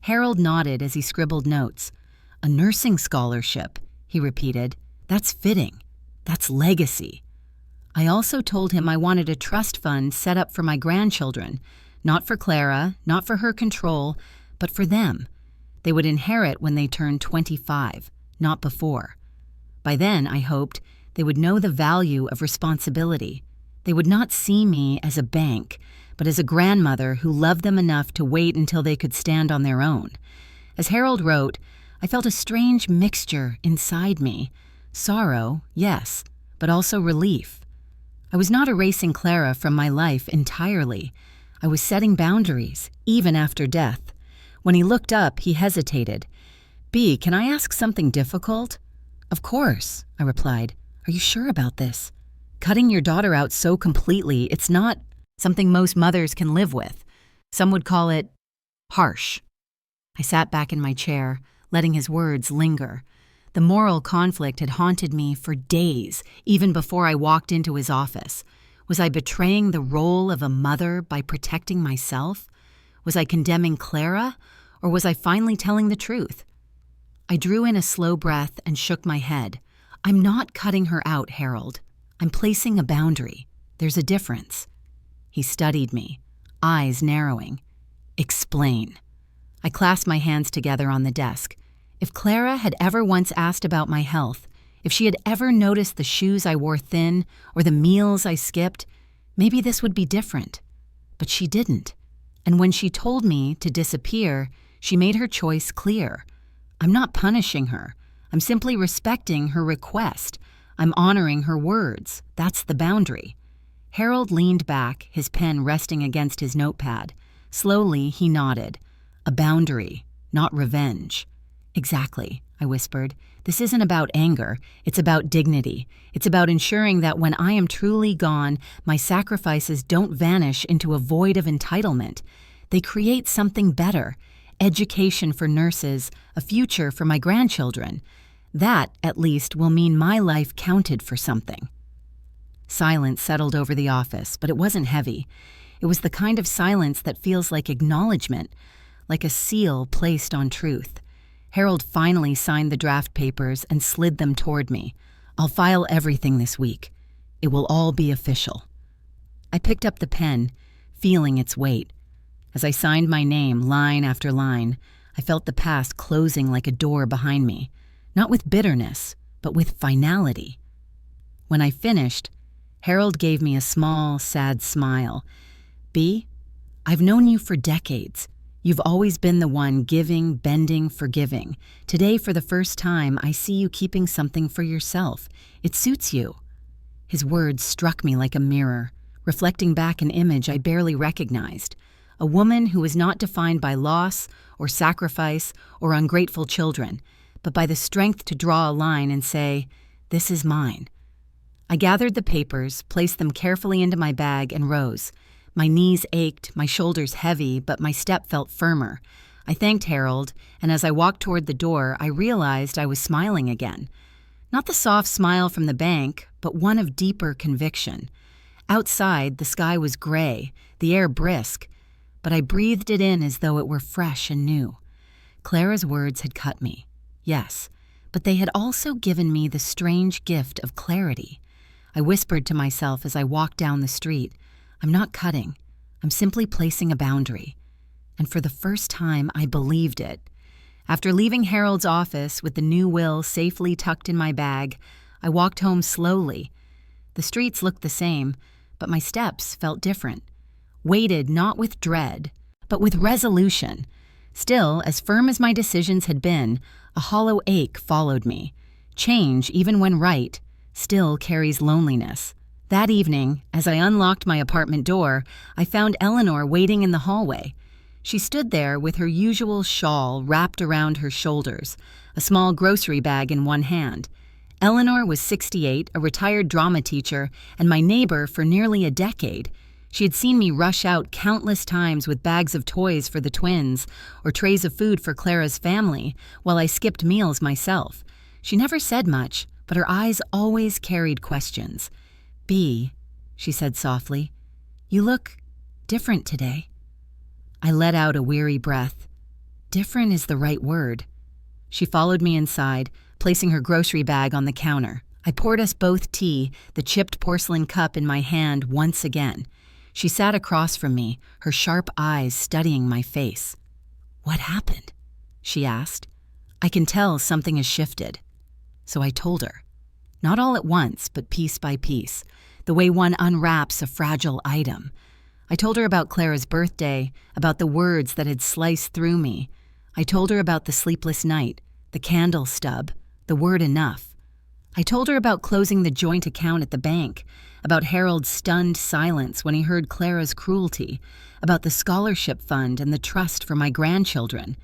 Harold nodded as he scribbled notes. "A nursing scholarship," he repeated. "That's fitting. That's legacy." I also told him I wanted a trust fund set up for my grandchildren, not for Clara, not for her control, but for them. They would inherit when they turned 25, not before. By then, I hoped, they would know the value of responsibility. They would not see me as a bank, but as a grandmother who loved them enough to wait until they could stand on their own. As Harold wrote, I felt a strange mixture inside me. Sorrow, yes, but also relief. I was not erasing Clara from my life entirely. I was setting boundaries, even after death. When he looked up, he hesitated. "B, can I ask something difficult?" "Of course," I replied. "Are you sure about this? Cutting your daughter out so completely, it's not something most mothers can live with. Some would call it harsh." I sat back in my chair, letting his words linger. The moral conflict had haunted me for days, even before I walked into his office. Was I betraying the role of a mother by protecting myself? Was I condemning Clara, or was I finally telling the truth? I drew in a slow breath and shook my head. "I'm not cutting her out, Harold. I'm placing a boundary. There's a difference." He studied me, eyes narrowing. "Explain." I clasped my hands together on the desk. If Clara had ever once asked about my health, if she had ever noticed the shoes I wore thin or the meals I skipped, maybe this would be different. But she didn't. And when she told me to disappear, she made her choice clear. I'm not punishing her. I'm simply respecting her request. I'm honoring her words. That's the boundary. Harold leaned back, his pen resting against his notepad. Slowly, he nodded. A boundary, not revenge. "Exactly," I whispered. "This isn't about anger. It's about dignity. It's about ensuring that when I am truly gone, my sacrifices don't vanish into a void of entitlement. They create something better. Education for nurses, a future for my grandchildren. That, at least, will mean my life counted for something." Silence settled over the office, but it wasn't heavy. It was the kind of silence that feels like acknowledgement, like a seal placed on truth. Harold finally signed the draft papers and slid them toward me. "I'll file everything this week. It will all be official." I picked up the pen, feeling its weight. As I signed my name line after line, I felt the past closing like a door behind me, not with bitterness, but with finality. When I finished, Harold gave me a small, sad smile. "B, I've known you for decades. You've always been the one giving, bending, forgiving. Today, for the first time, I see you keeping something for yourself. It suits you." His words struck me like a mirror, reflecting back an image I barely recognized. A woman who was not defined by loss or sacrifice or ungrateful children, but by the strength to draw a line and say, "This is mine." I gathered the papers, placed them carefully into my bag, and rose. My knees ached, my shoulders heavy, but my step felt firmer. I thanked Harold, and as I walked toward the door, I realized I was smiling again. Not the soft smile from the bank, but one of deeper conviction. Outside, the sky was gray, the air brisk, but I breathed it in as though it were fresh and new. Clara's words had cut me, yes, but they had also given me the strange gift of clarity. I whispered to myself as I walked down the street, "I'm not cutting. I'm simply placing a boundary." And for the first time, I believed it. After leaving Harold's office with the new will safely tucked in my bag, I walked home slowly. The streets looked the same, but my steps felt different. Weighted not with dread, but with resolution. Still, as firm as my decisions had been, a hollow ache followed me. Change, even when right, still carries loneliness. That evening, as I unlocked my apartment door, I found Eleanor waiting in the hallway. She stood there with her usual shawl wrapped around her shoulders, a small grocery bag in one hand. Eleanor was 68, a retired drama teacher, and my neighbor for nearly a decade. She had seen me rush out countless times with bags of toys for the twins or trays of food for Clara's family while I skipped meals myself. She never said much, but her eyes always carried questions. "Bea," she said softly, "you look different today." I let out a weary breath. Different is the right word. She followed me inside, placing her grocery bag on the counter. I poured us both tea, the chipped porcelain cup in my hand once again. She sat across from me, her sharp eyes studying my face. "What happened?" she asked. "I can tell something has shifted." So I told her. Not all at once, but piece by piece, the way one unwraps a fragile item. I told her about Clara's birthday, about the words that had sliced through me. I told her about the sleepless night, the candle stub, the word enough. I told her about closing the joint account at the bank, about Harold's stunned silence when he heard Clara's cruelty, about the scholarship fund and the trust for my grandchildren.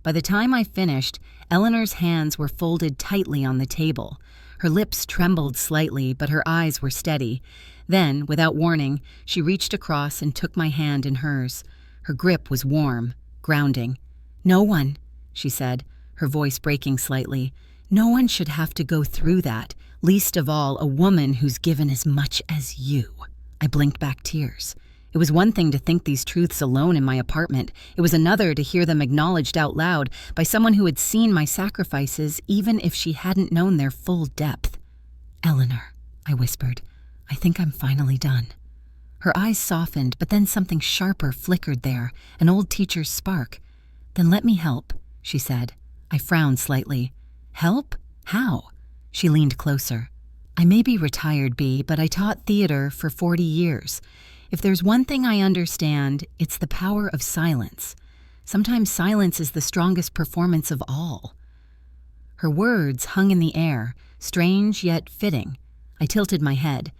By the time I finished, Eleanor's hands were folded tightly on the table. Her lips trembled slightly, but her eyes were steady. Then, without warning, she reached across and took my hand in hers. Her grip was warm, grounding. "No one," she said, her voice breaking slightly. "No one should have to go through that, least of all a woman who's given as much as you." I blinked back tears. It was one thing to think these truths alone in my apartment. It was another to hear them acknowledged out loud by someone who had seen my sacrifices, even if she hadn't known their full depth. "Eleanor," I whispered, "I think I'm finally done." Her eyes softened, but then something sharper flickered there, an old teacher's spark. "Then let me help," she said. I frowned slightly. "Help? How?" She leaned closer. "I may be retired, Bea, but I taught theater for 40 years. If there's one thing I understand, it's the power of silence. Sometimes silence is the strongest performance of all." Her words hung in the air, strange yet fitting. I tilted my head.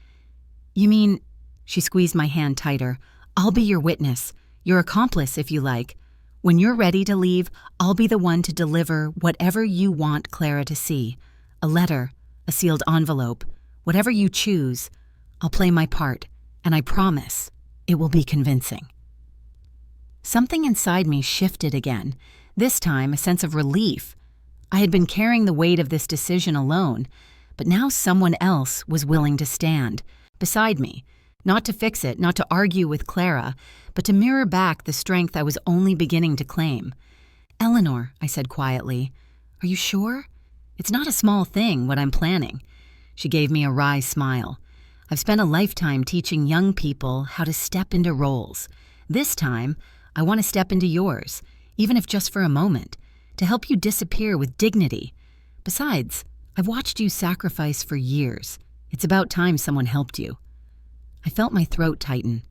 "You mean," she squeezed my hand tighter, "I'll be your witness, your accomplice if you like. When you're ready to leave, I'll be the one to deliver whatever you want Clara to see. A letter, a sealed envelope, whatever you choose. I'll play my part, and I promise it will be convincing." Something inside me shifted again, this time a sense of relief. I had been carrying the weight of this decision alone, but now someone else was willing to stand beside me, not to fix it, not to argue with Clara, but to mirror back the strength I was only beginning to claim. "Eleanor," I said quietly, "are you sure? It's not a small thing, what I'm planning." She gave me a wry smile. "I've spent a lifetime teaching young people how to step into roles. This time, I want to step into yours, even if just for a moment, to help you disappear with dignity. Besides, I've watched you sacrifice for years. It's about time someone helped you." I felt my throat tighten.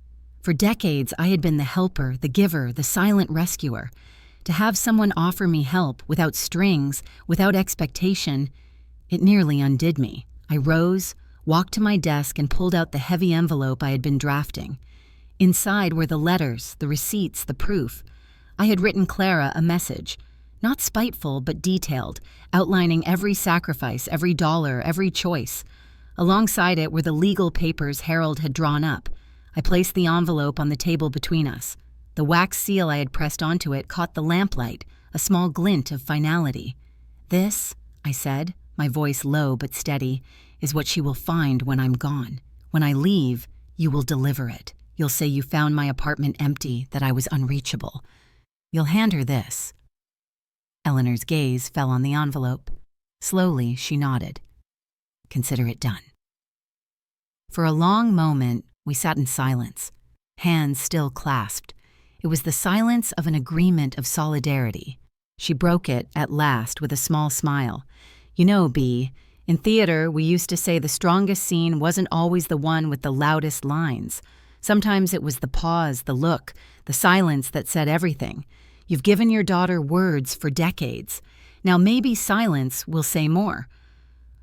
For decades, I had been the helper, the giver, the silent rescuer. To have someone offer me help without strings, without expectation, it nearly undid me. I rose, walked to my desk, and pulled out the heavy envelope I had been drafting. Inside were the letters, the receipts, the proof. I had written Clara a message, not spiteful but detailed, outlining every sacrifice, every dollar, every choice. Alongside it were the legal papers Harold had drawn up. I placed the envelope on the table between us. The wax seal I had pressed onto it caught the lamplight, a small glint of finality. "This," I said, my voice low but steady, "is what she will find when I'm gone. When I leave, you will deliver it. You'll say you found my apartment empty, that I was unreachable. You'll hand her this." Eleanor's gaze fell on the envelope. Slowly, she nodded. "Consider it done." For a long moment, we sat in silence, hands still clasped. It was the silence of an agreement of solidarity. She broke it at last with a small smile. "You know, Bea, in theater, we used to say the strongest scene wasn't always the one with the loudest lines. Sometimes it was the pause, the look, the silence that said everything. You've given your daughter words for decades. Now maybe silence will say more."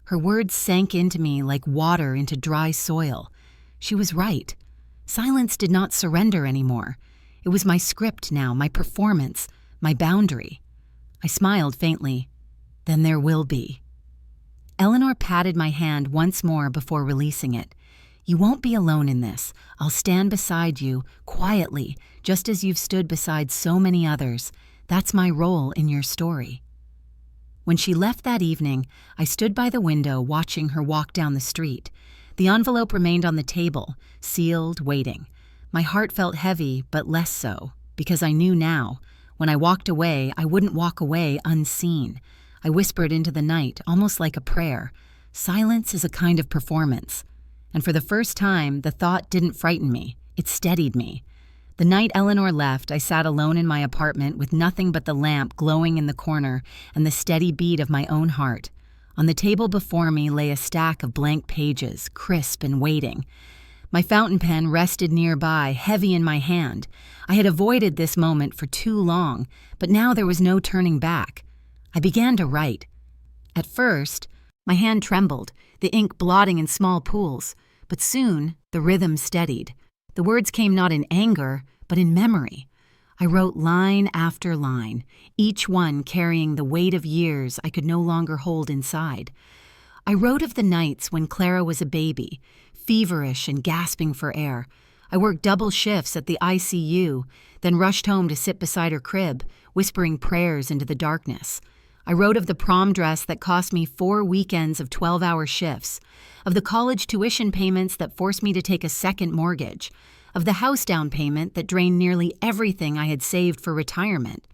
Her words sank into me like water into dry soil. She was right. Silence did not surrender anymore. It was my script now, my performance, my boundary. I smiled faintly. "Then there will be." Eleanor patted my hand once more before releasing it. "You won't be alone in this. I'll stand beside you, quietly, just as you've stood beside so many others. That's my role in your story." When she left that evening, I stood by the window watching her walk down the street. The envelope remained on the table, sealed, waiting. My heart felt heavy, but less so, because I knew now, when I walked away, I wouldn't walk away unseen. I whispered into the night, almost like a prayer. Silence is a kind of performance. And for the first time, the thought didn't frighten me. It steadied me. The night Eleanor left, I sat alone in my apartment with nothing but the lamp glowing in the corner and the steady beat of my own heart. On the table before me lay a stack of blank pages, crisp and waiting. My fountain pen rested nearby, heavy in my hand. I had avoided this moment for too long, but now there was no turning back. I began to write. At first, my hand trembled, the ink blotting in small pools, but soon the rhythm steadied. The words came not in anger, but in memory. I wrote line after line, each one carrying the weight of years I could no longer hold inside. I wrote of the nights when Clara was a baby, feverish and gasping for air. I worked double shifts at the ICU, then rushed home to sit beside her crib, whispering prayers into the darkness. I wrote of the prom dress that cost me 4 weekends of 12-hour shifts, of the college tuition payments that forced me to take a second mortgage, of the house down payment that drained nearly everything I had saved for retirement.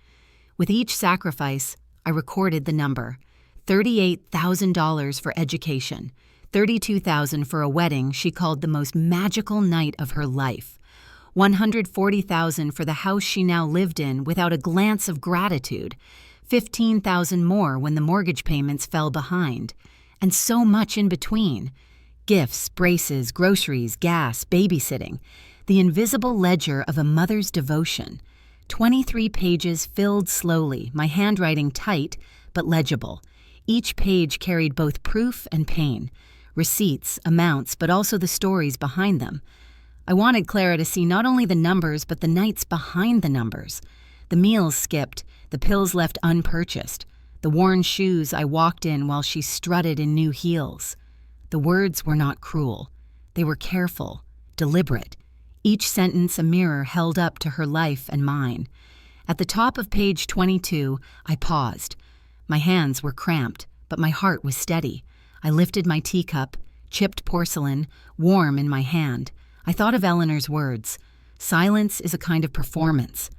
With each sacrifice, I recorded the number: $38,000 for education, $32,000 for a wedding she called the most magical night of her life, $140,000 for the house she now lived in without a glance of gratitude, $15,000 more when the mortgage payments fell behind, and so much in between. Gifts, braces, groceries, gas, babysitting. The invisible ledger of a mother's devotion. 23 pages filled slowly, my handwriting tight but legible. Each page carried both proof and pain. Receipts, amounts, but also the stories behind them. I wanted Clara to see not only the numbers but the nights behind the numbers. The meals skipped, the pills left unpurchased, the worn shoes I walked in while she strutted in new heels. The words were not cruel. They were careful, deliberate. Each sentence a mirror held up to her life and mine. At the top of page 22, I paused. My hands were cramped, but my heart was steady. I lifted my teacup, chipped porcelain, warm in my hand. I thought of Eleanor's words. Silence is a kind of performance.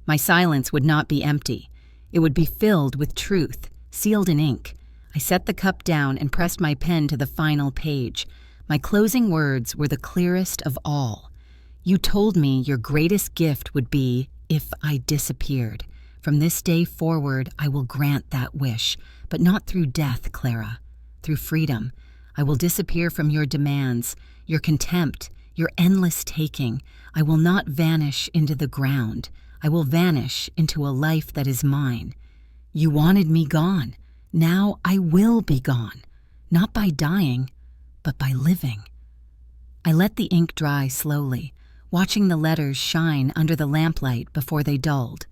My silence would not be empty. It would be filled with truth, sealed in ink. I set the cup down and pressed my pen to the final page. My closing words were the clearest of all. You told me your greatest gift would be if I disappeared. From this day forward, I will grant that wish, but not through death, Clara. Through freedom. I will disappear from your demands, your contempt, your endless taking. I will not vanish into the ground. I will vanish into a life that is mine. You wanted me gone. Now I will be gone. Not by dying, but by living. I let the ink dry slowly, watching the letters shine under the lamplight before they dulled.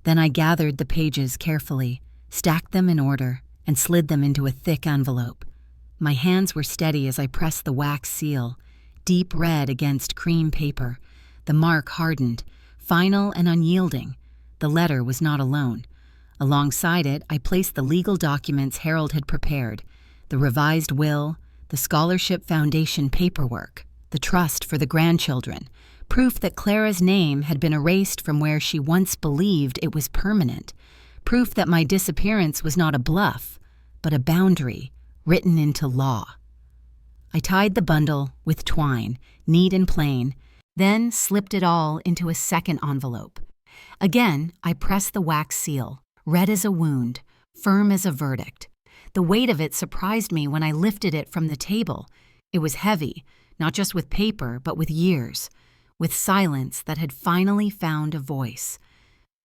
Then I gathered the pages carefully, stacked them in order, and slid them into a thick envelope. My hands were steady as I pressed the wax seal, deep red against cream paper. The mark hardened, final and unyielding. The letter was not alone. Alongside it, I placed the legal documents Harold had prepared, the revised will, the scholarship foundation paperwork, the trust for the grandchildren, proof that Clara's name had been erased from where she once believed it was permanent, proof that my disappearance was not a bluff, but a boundary written into law. I tied the bundle with twine, neat and plain, then slipped it all into a second envelope. Again, I pressed the wax seal, red as a wound, firm as a verdict. The weight of it surprised me when I lifted it from the table. It was heavy, not just with paper, but with years, with silence that had finally found a voice.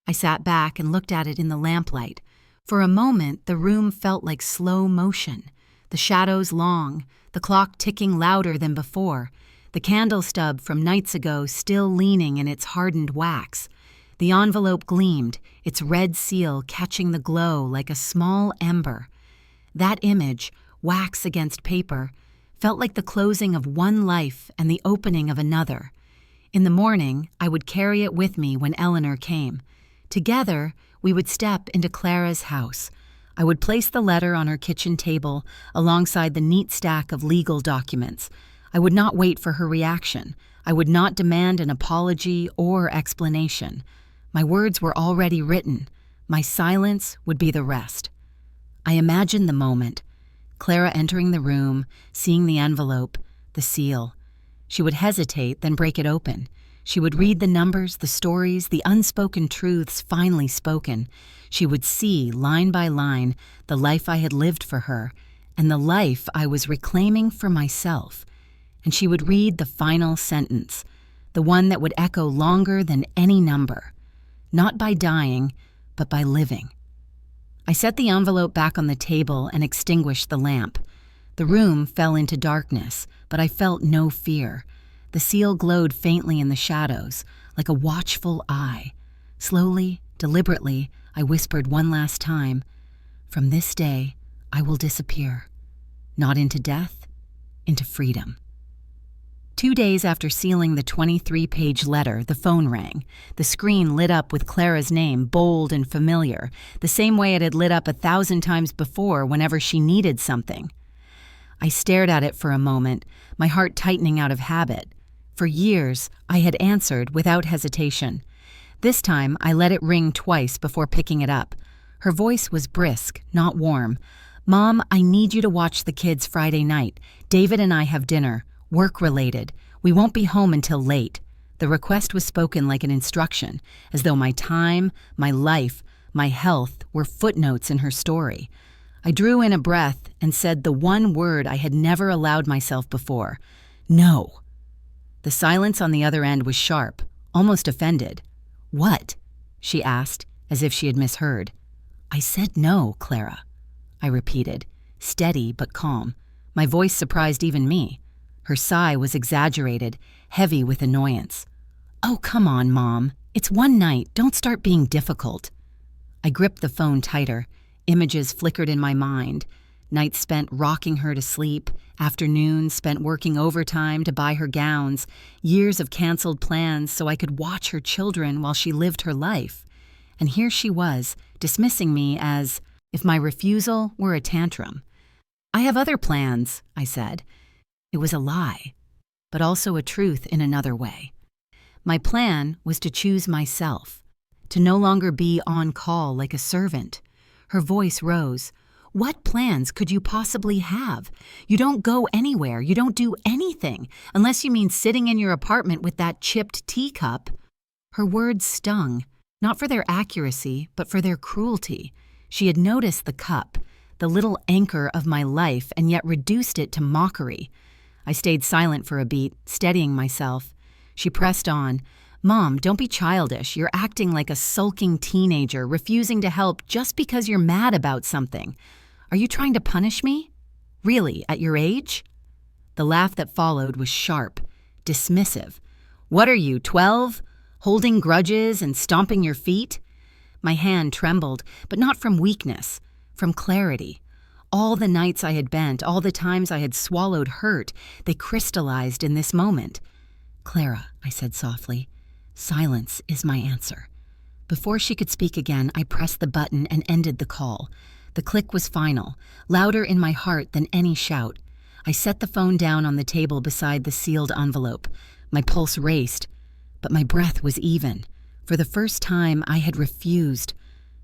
I sat back and looked at it in the lamplight. For a moment, the room felt like slow motion, the shadows long, the clock ticking louder than before, the candle stub from nights ago still leaning in its hardened wax. The envelope gleamed, its red seal catching the glow like a small ember. That image, wax against paper, felt like the closing of one life and the opening of another. In the morning, I would carry it with me when Eleanor came. Together, we would step into Clara's house. I would place the letter on her kitchen table alongside the neat stack of legal documents. I would not wait for her reaction. I would not demand an apology or explanation. My words were already written. My silence would be the rest. I imagined the moment. Clara entering the room, seeing the envelope, the seal. She would hesitate, then break it open. She would read the numbers, the stories, the unspoken truths finally spoken. She would see, line by line, the life I had lived for her and the life I was reclaiming for myself. And she would read the final sentence, the one that would echo longer than any number. Not by dying, but by living. I set the envelope back on the table and extinguished the lamp. The room fell into darkness, but I felt no fear. The seal glowed faintly in the shadows, like a watchful eye. Slowly, deliberately, I whispered one last time, "From this day, I will disappear. Not into death, into freedom." 2 days after sealing the 23-page letter, the phone rang. The screen lit up with Clara's name, bold and familiar, the same way it had lit up 1,000 times before whenever she needed something. I stared at it for a moment, my heart tightening out of habit. For years, I had answered without hesitation. This time, I let it ring twice before picking it up. Her voice was brisk, not warm. "Mom, I need you to watch the kids Friday night. David and I have dinner. Work-related. We won't be home until late." The request was spoken like an instruction, as though my time, my life, my health were footnotes in her story. I drew in a breath and said the one word I had never allowed myself before: "No." The silence on the other end was sharp, almost offended. "What?" she asked, as if she had misheard. "I said no, Clara," I repeated, steady but calm. My voice surprised even me. Her sigh was exaggerated, heavy with annoyance. "Oh, come on, Mom. It's one night. Don't start being difficult." I gripped the phone tighter. Images flickered in my mind. Nights spent rocking her to sleep, afternoons spent working overtime to buy her gowns, years of canceled plans so I could watch her children while she lived her life. And here she was, dismissing me as if my refusal were a tantrum. "I have other plans," I said. It was a lie, but also a truth in another way. My plan was to choose myself, to no longer be on call like a servant. Her voice rose. "What plans could you possibly have? You don't go anywhere, you don't do anything, unless you mean sitting in your apartment with that chipped teacup." Her words stung, not for their accuracy, but for their cruelty. She had noticed the cup, the little anchor of my life, and yet reduced it to mockery. I stayed silent for a beat, steadying myself. She pressed on. "Mom, don't be childish. You're acting like a sulking teenager, refusing to help just because you're mad about something. Are you trying to punish me? Really, at your age?" The laugh that followed was sharp, dismissive. "What are you, 12? Holding grudges and stomping your feet?" My hand trembled, but not from weakness, from clarity. All the nights I had bent, all the times I had swallowed hurt, they crystallized in this moment. "Clara," I said softly, "silence is my answer." Before she could speak again, I pressed the button and ended the call. The click was final, louder in my heart than any shout. I set the phone down on the table beside the sealed envelope. My pulse raced, but my breath was even. For the first time, I had refused.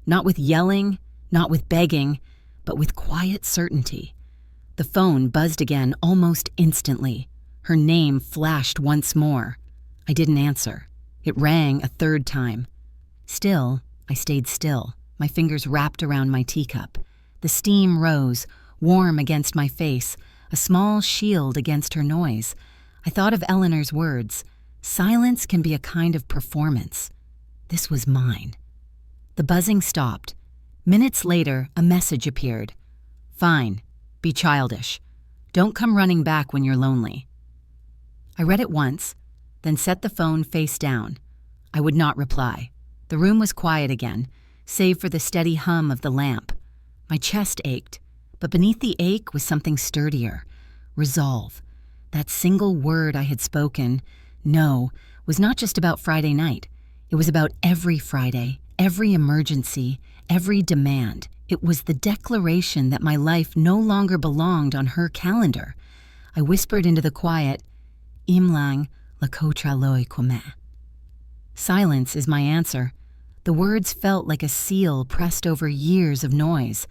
Not with yelling, not with begging, but with quiet certainty. The phone buzzed again almost instantly. Her name flashed once more. I didn't answer. It rang a third time. Still, I stayed still, my fingers wrapped around my teacup. The steam rose, warm against my face, a small shield against her noise. I thought of Eleanor's words. Silence can be a kind of performance. This was mine. The buzzing stopped. Minutes later, a message appeared. "Fine. Be childish. Don't come running back when you're lonely." I read it once, then set the phone face down. I would not reply. The room was quiet again, save for the steady hum of the lamp. My chest ached, But beneath the ache was something sturdier: resolve. That single word I had spoken, no, was not just about Friday night. It was about every Friday, every emergency, every demand. It was the declaration that my life no longer belonged on her calendar. I whispered into the quiet, "Im lang la cotra loi come." Silence is my answer. The words felt like a seal pressed over years of noise.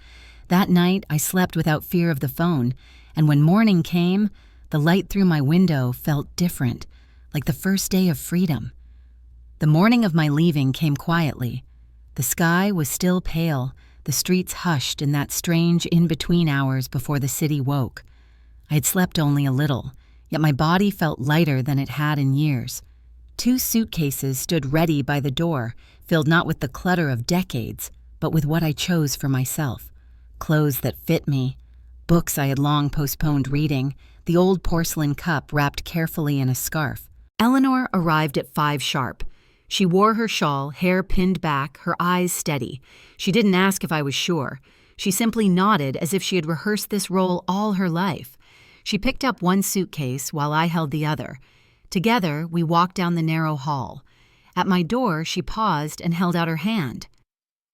That night, I slept without fear of the phone, and when morning came, the light through my window felt different, like the first day of freedom. The morning of my leaving came quietly. The sky was still pale, the streets hushed in that strange in-between hours before the city woke. I had slept only a little, yet my body felt lighter than it had in years. 2 suitcases stood ready by the door, filled not with the clutter of decades, but with what I chose for myself. Clothes that fit me, books I had long postponed reading, the old porcelain cup wrapped carefully in a scarf. Eleanor arrived at 5 sharp. She wore her shawl, hair pinned back, her eyes steady. She didn't ask if I was sure. She simply nodded as if she had rehearsed this role all her life. She picked up one suitcase while I held the other. Together, we walked down the narrow hall. At my door, she paused and held out her hand.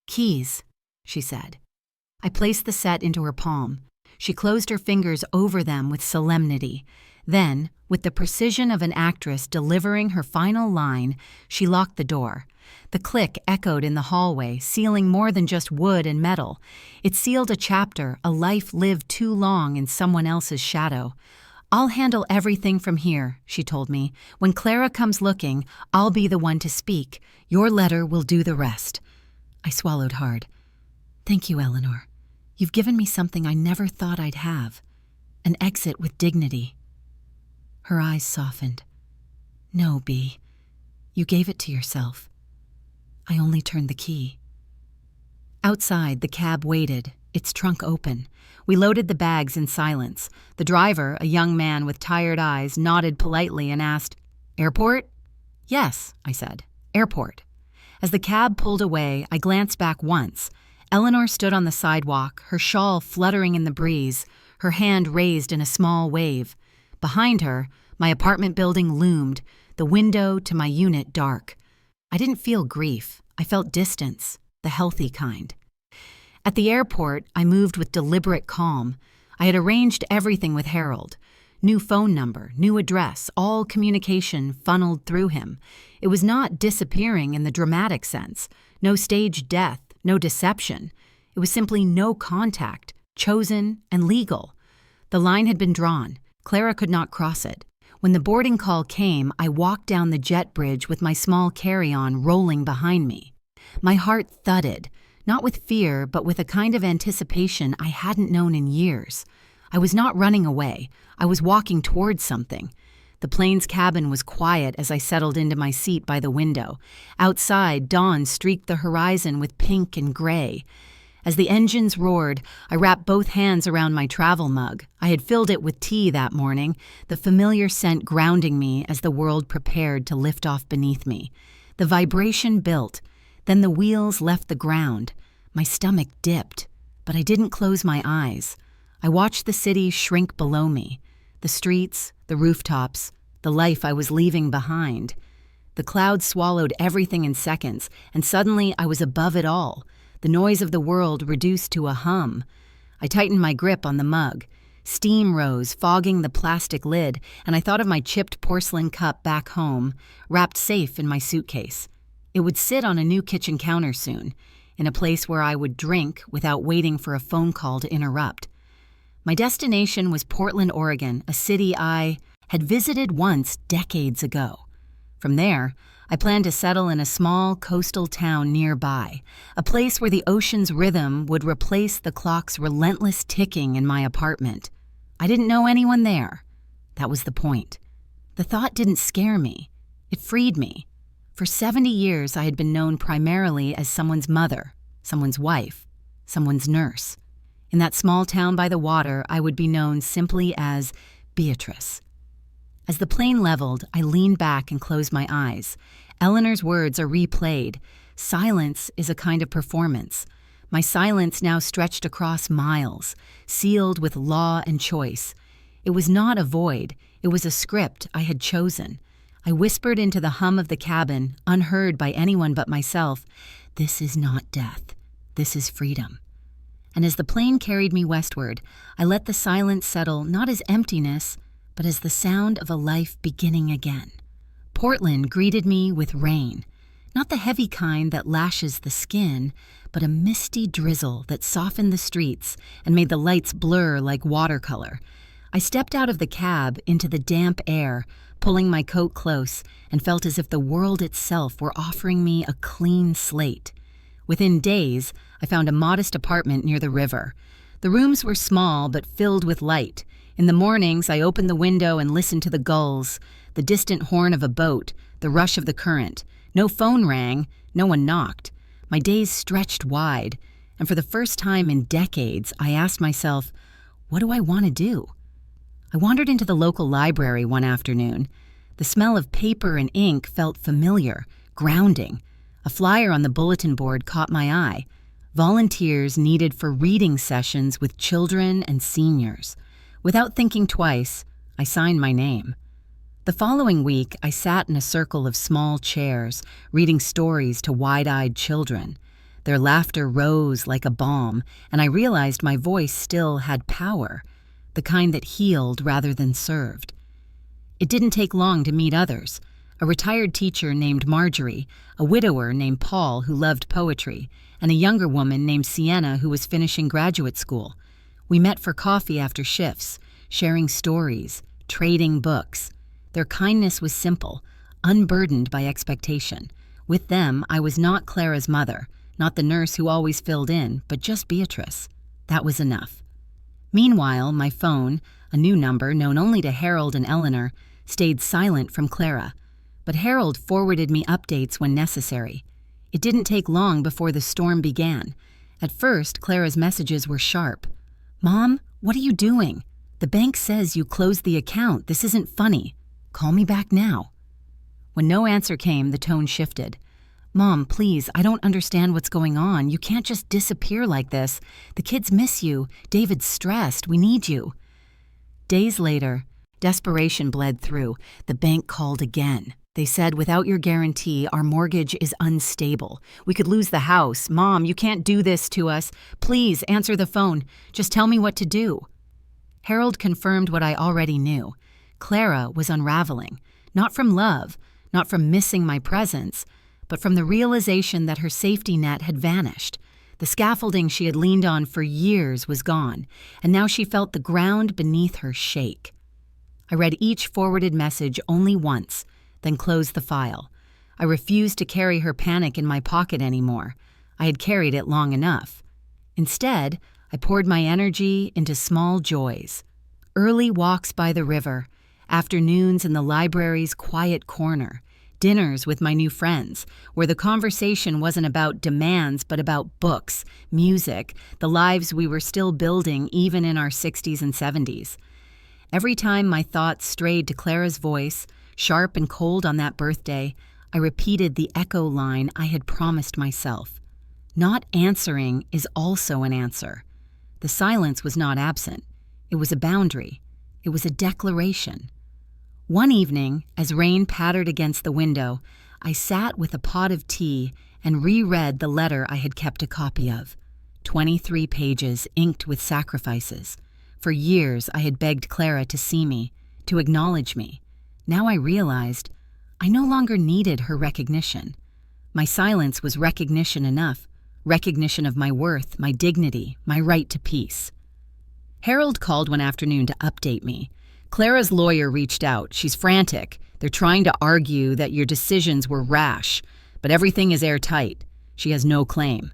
"Keys," she said. I placed the set into her palm. She closed her fingers over them with solemnity. Then, with the precision of an actress delivering her final line, she locked the door. The click echoed in the hallway, sealing more than just wood and metal. It sealed a chapter, a life lived too long in someone else's shadow. "I'll handle everything from here," she told me. "When Clara comes looking, I'll be the one to speak. Your letter will do the rest." I swallowed hard. "Thank you, Eleanor. You've given me something I never thought I'd have. An exit with dignity." Her eyes softened. "No, Bea. You gave it to yourself. I only turned the key." Outside, the cab waited, its trunk open. We loaded the bags in silence. The driver, a young man with tired eyes, nodded politely and asked, "Airport?" "Yes," I said. "Airport." As the cab pulled away, I glanced back once. Eleanor stood on the sidewalk, her shawl fluttering in the breeze, her hand raised in a small wave. Behind her, my apartment building loomed, the window to my unit dark. I didn't feel grief. I felt distance, the healthy kind. At the airport, I moved with deliberate calm. I had arranged everything with Harold. New phone number, new address, all communication funneled through him. It was not disappearing in the dramatic sense. No staged death, no deception. It was simply no contact, chosen and legal. The line had been drawn. Clara could not cross it. When the boarding call came, I walked down the jet bridge with my small carry-on rolling behind me. My heart thudded, not with fear, but with a kind of anticipation I hadn't known in years. I was not running away. I was walking towards something. The plane's cabin was quiet as I settled into my seat by the window. Outside, dawn streaked the horizon with pink and gray. As the engines roared, I wrapped both hands around my travel mug. I had filled it with tea that morning, the familiar scent grounding me as the world prepared to lift off beneath me. The vibration built. Then the wheels left the ground. My stomach dipped, but I didn't close my eyes. I watched the city shrink below me. The streets, the rooftops, the life I was leaving behind. The clouds swallowed everything in seconds, and suddenly I was above it all. The noise of the world reduced to a hum. I tightened my grip on the mug. Steam rose, fogging the plastic lid, and I thought of my chipped porcelain cup back home, wrapped safe in my suitcase. It would sit on a new kitchen counter soon, in a place where I would drink without waiting for a phone call to interrupt. My destination was Portland, Oregon, a city I had visited once decades ago. From there, I planned to settle in a small coastal town nearby, a place where the ocean's rhythm would replace the clock's relentless ticking in my apartment. I didn't know anyone there. That was the point. The thought didn't scare me. It freed me. For 70 years, I had been known primarily as someone's mother, someone's wife, someone's nurse. In that small town by the water, I would be known simply as Beatrice. As the plane leveled, I leaned back and closed my eyes. Eleanor's words are replayed. Silence is a kind of performance. My silence now stretched across miles, sealed with law and choice. It was not a void, it was a script I had chosen. I whispered into the hum of the cabin, unheard by anyone but myself, "This is not death. This is freedom." And as the plane carried me westward, I let the silence settle not as emptiness, but as the sound of a life beginning again. Portland greeted me with rain, not the heavy kind that lashes the skin, but a misty drizzle that softened the streets and made the lights blur like watercolor. I stepped out of the cab into the damp air, pulling my coat close, and felt as if the world itself were offering me a clean slate. Within days, I found a modest apartment near the river. The rooms were small but filled with light. In the mornings, I opened the window and listened to the gulls, the distant horn of a boat, the rush of the current. No phone rang, no one knocked. My days stretched wide, and for the first time in decades, I asked myself, what do I want to do? I wandered into the local library one afternoon. The smell of paper and ink felt familiar, grounding. A flyer on the bulletin board caught my eye. Volunteers needed for reading sessions with children and seniors. Without thinking twice, I signed my name. The following week, I sat in a circle of small chairs, reading stories to wide-eyed children. Their laughter rose like a balm, and I realized my voice still had power, the kind that healed rather than served. It didn't take long to meet others. A retired teacher named Marjorie, a widower named Paul who loved poetry, and a younger woman named Sienna who was finishing graduate school. We met for coffee after shifts, sharing stories, trading books. Their kindness was simple, unburdened by expectation. With them, I was not Clara's mother, not the nurse who always filled in, but just Beatrice. That was enough. Meanwhile, my phone, a new number known only to Harold and Eleanor, stayed silent from Clara. But Harold forwarded me updates when necessary. It didn't take long before the storm began. At first, Clara's messages were sharp. "Mom, what are you doing? The bank says you closed the account. This isn't funny. Call me back now." When no answer came, the tone shifted. "Mom, please, I don't understand what's going on. You can't just disappear like this. The kids miss you. David's stressed. We need you." Days later, desperation bled through. The bank called again. They said, "Without your guarantee, our mortgage is unstable. We could lose the house. Mom, you can't do this to us. Please answer the phone. Just tell me what to do." Harold confirmed what I already knew. Clara was unraveling, not from love, not from missing my presence, but from the realization that her safety net had vanished. The scaffolding she had leaned on for years was gone, and now she felt the ground beneath her shake. I read each forwarded message only once, then closed the file. I refused to carry her panic in my pocket anymore. I had carried it long enough. Instead, I poured my energy into small joys. Early walks by the river, afternoons in the library's quiet corner, dinners with my new friends, where the conversation wasn't about demands but about books, music, the lives we were still building even in our 60s and 70s. Every time my thoughts strayed to Clara's voice, sharp and cold on that birthday, I repeated the echo line I had promised myself. Not answering is also an answer. The silence was not absent. It was a boundary. It was a declaration. One evening, as rain pattered against the window, I sat with a pot of tea and reread the letter I had kept a copy of. 23 pages inked with sacrifices. For years, I had begged Clara to see me, to acknowledge me. Now I realized I no longer needed her recognition. My silence was recognition enough, recognition of my worth, my dignity, my right to peace. Harold called one afternoon to update me. "Clara's lawyer reached out. She's frantic. They're trying to argue that your decisions were rash, but everything is airtight. She has no claim."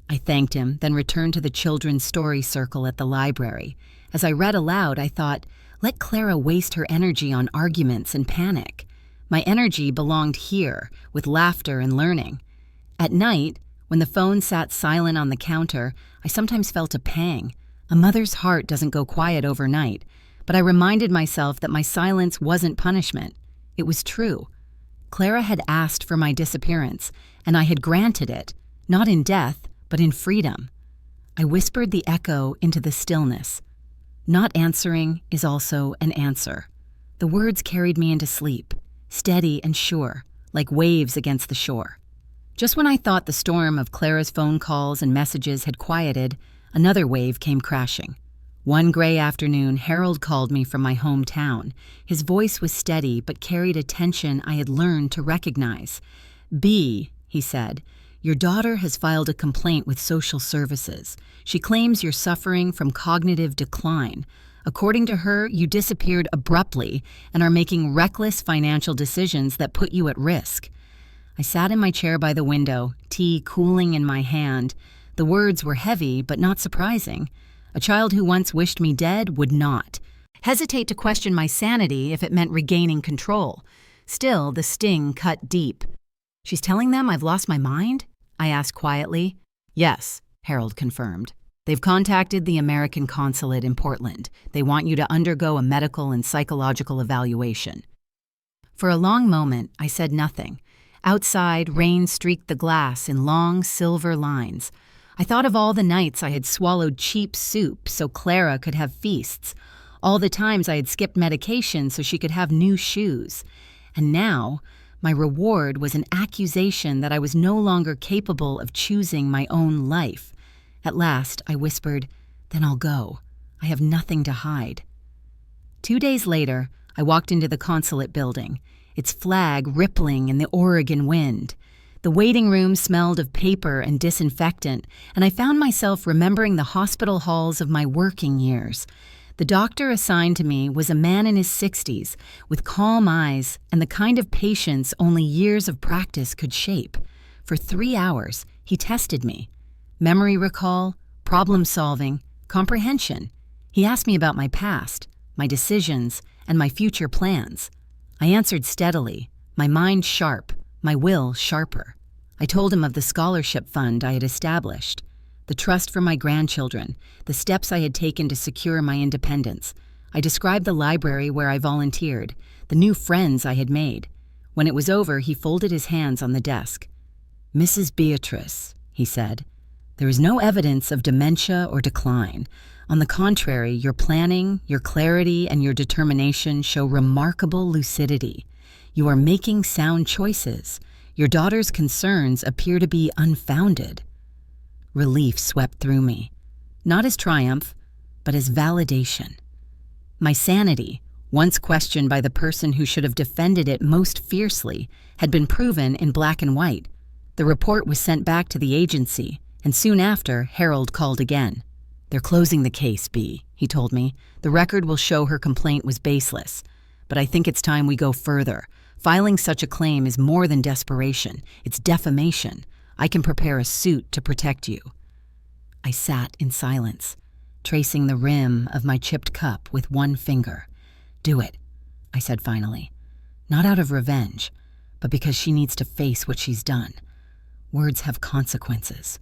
I thanked him, then returned to the children's story circle at the library. As I read aloud, I thought, let Clara waste her energy on arguments and panic. My energy belonged here, with laughter and learning. At night, when the phone sat silent on the counter, I sometimes felt a pang. A mother's heart doesn't go quiet overnight, but I reminded myself that my silence wasn't punishment. It was true. Clara had asked for my disappearance, and I had granted it, not in death, but in freedom. I whispered the echo into the stillness. Not answering is also an answer. The words carried me into sleep, steady and sure, like waves against the shore. Just when I thought the storm of Clara's phone calls and messages had quieted, another wave came crashing. One gray afternoon, Harold called me from my hometown. His voice was steady but carried a tension I had learned to recognize. "B," he said, "your daughter has filed a complaint with social services. She claims you're suffering from cognitive decline. According to her, you disappeared abruptly and are making reckless financial decisions that put you at risk." I sat in my chair by the window, tea cooling in my hand. The words were heavy but not surprising. A child who once wished me dead would not hesitate to question my sanity if it meant regaining control. Still, the sting cut deep. "She's telling them I've lost my mind?" I asked quietly. "Yes," Harold confirmed. "They've contacted the American consulate in Portland. They want you to undergo a medical and psychological evaluation." For a long moment, I said nothing. Outside, rain streaked the glass in long, silver lines. I thought of all the nights I had swallowed cheap soup so Clara could have feasts, all the times I had skipped medication so she could have new shoes. And now, my reward was an accusation that I was no longer capable of choosing my own life. At last, I whispered, "Then I'll go. I have nothing to hide." 2 days later, I walked into the consulate building, its flag rippling in the Oregon wind. The waiting room smelled of paper and disinfectant, and I found myself remembering the hospital halls of my working years. The doctor assigned to me was a man in his 60s, with calm eyes and the kind of patience only years of practice could shape. For 3 hours, he tested me. Memory recall, problem solving, comprehension. He asked me about my past, my decisions, and my future plans. I answered steadily, my mind sharp, my will sharper. I told him of the scholarship fund I had established, the trust for my grandchildren, the steps I had taken to secure my independence. I described the library where I volunteered, the new friends I had made. When it was over, he folded his hands on the desk. "Mrs. Beatrice," he said, "there is no evidence of dementia or decline. On the contrary, your planning, your clarity, and your determination show remarkable lucidity. You are making sound choices. Your daughter's concerns appear to be unfounded." Relief swept through me, not as triumph, but as validation. My sanity, once questioned by the person who should have defended it most fiercely, had been proven in black and white. The report was sent back to the agency, and soon after, Harold called again. "They're closing the case, B," he told me. "The record will show her complaint was baseless. But I think it's time we go further. Filing such a claim is more than desperation. It's defamation. I can prepare a suit to protect you." I sat in silence, tracing the rim of my chipped cup with one finger. "Do it," I said finally. "Not out of revenge, but because she needs to face what she's done. Words have consequences."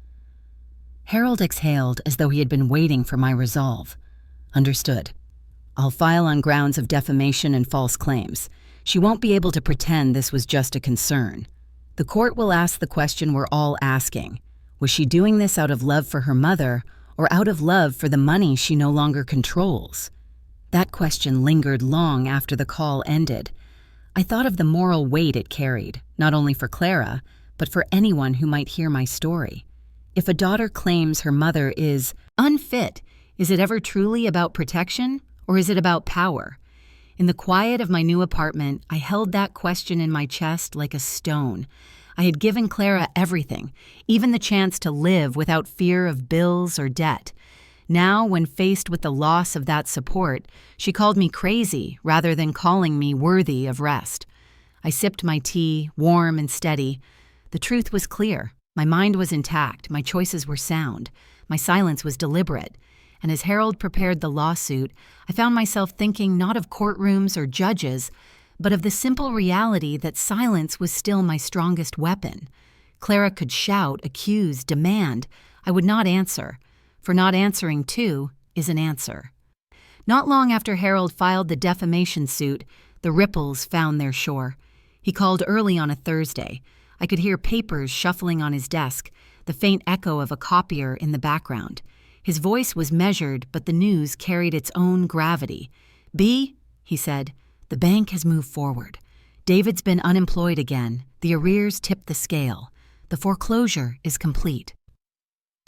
Harold exhaled as though he had been waiting for my resolve. "Understood. I'll file on grounds of defamation and false claims. She won't be able to pretend this was just a concern. The court will ask the question we're all asking. Was she doing this out of love for her mother or out of love for the money she no longer controls?" That question lingered long after the call ended. I thought of the moral weight it carried, not only for Clara, but for anyone who might hear my story. If a daughter claims her mother is unfit, is it ever truly about protection, or is it about power? In the quiet of my new apartment, I held that question in my chest like a stone. I had given Clara everything, even the chance to live without fear of bills or debt. Now, when faced with the loss of that support, she called me crazy rather than calling me worthy of rest. I sipped my tea, warm and steady. The truth was clear. My mind was intact, my choices were sound, my silence was deliberate. And as Harold prepared the lawsuit, I found myself thinking not of courtrooms or judges, but of the simple reality that silence was still my strongest weapon. Clara could shout, accuse, demand. I would not answer, for not answering, too, is an answer. Not long after Harold filed the defamation suit, the ripples found their shore. He called early on a Thursday. I could hear papers shuffling on his desk. the faint echo of a copier in the background. His voice was measured, but the news carried its own gravity. "B," he said, "the bank has moved forward. David's been unemployed again. The arrears tipped the scale. The foreclosure is complete."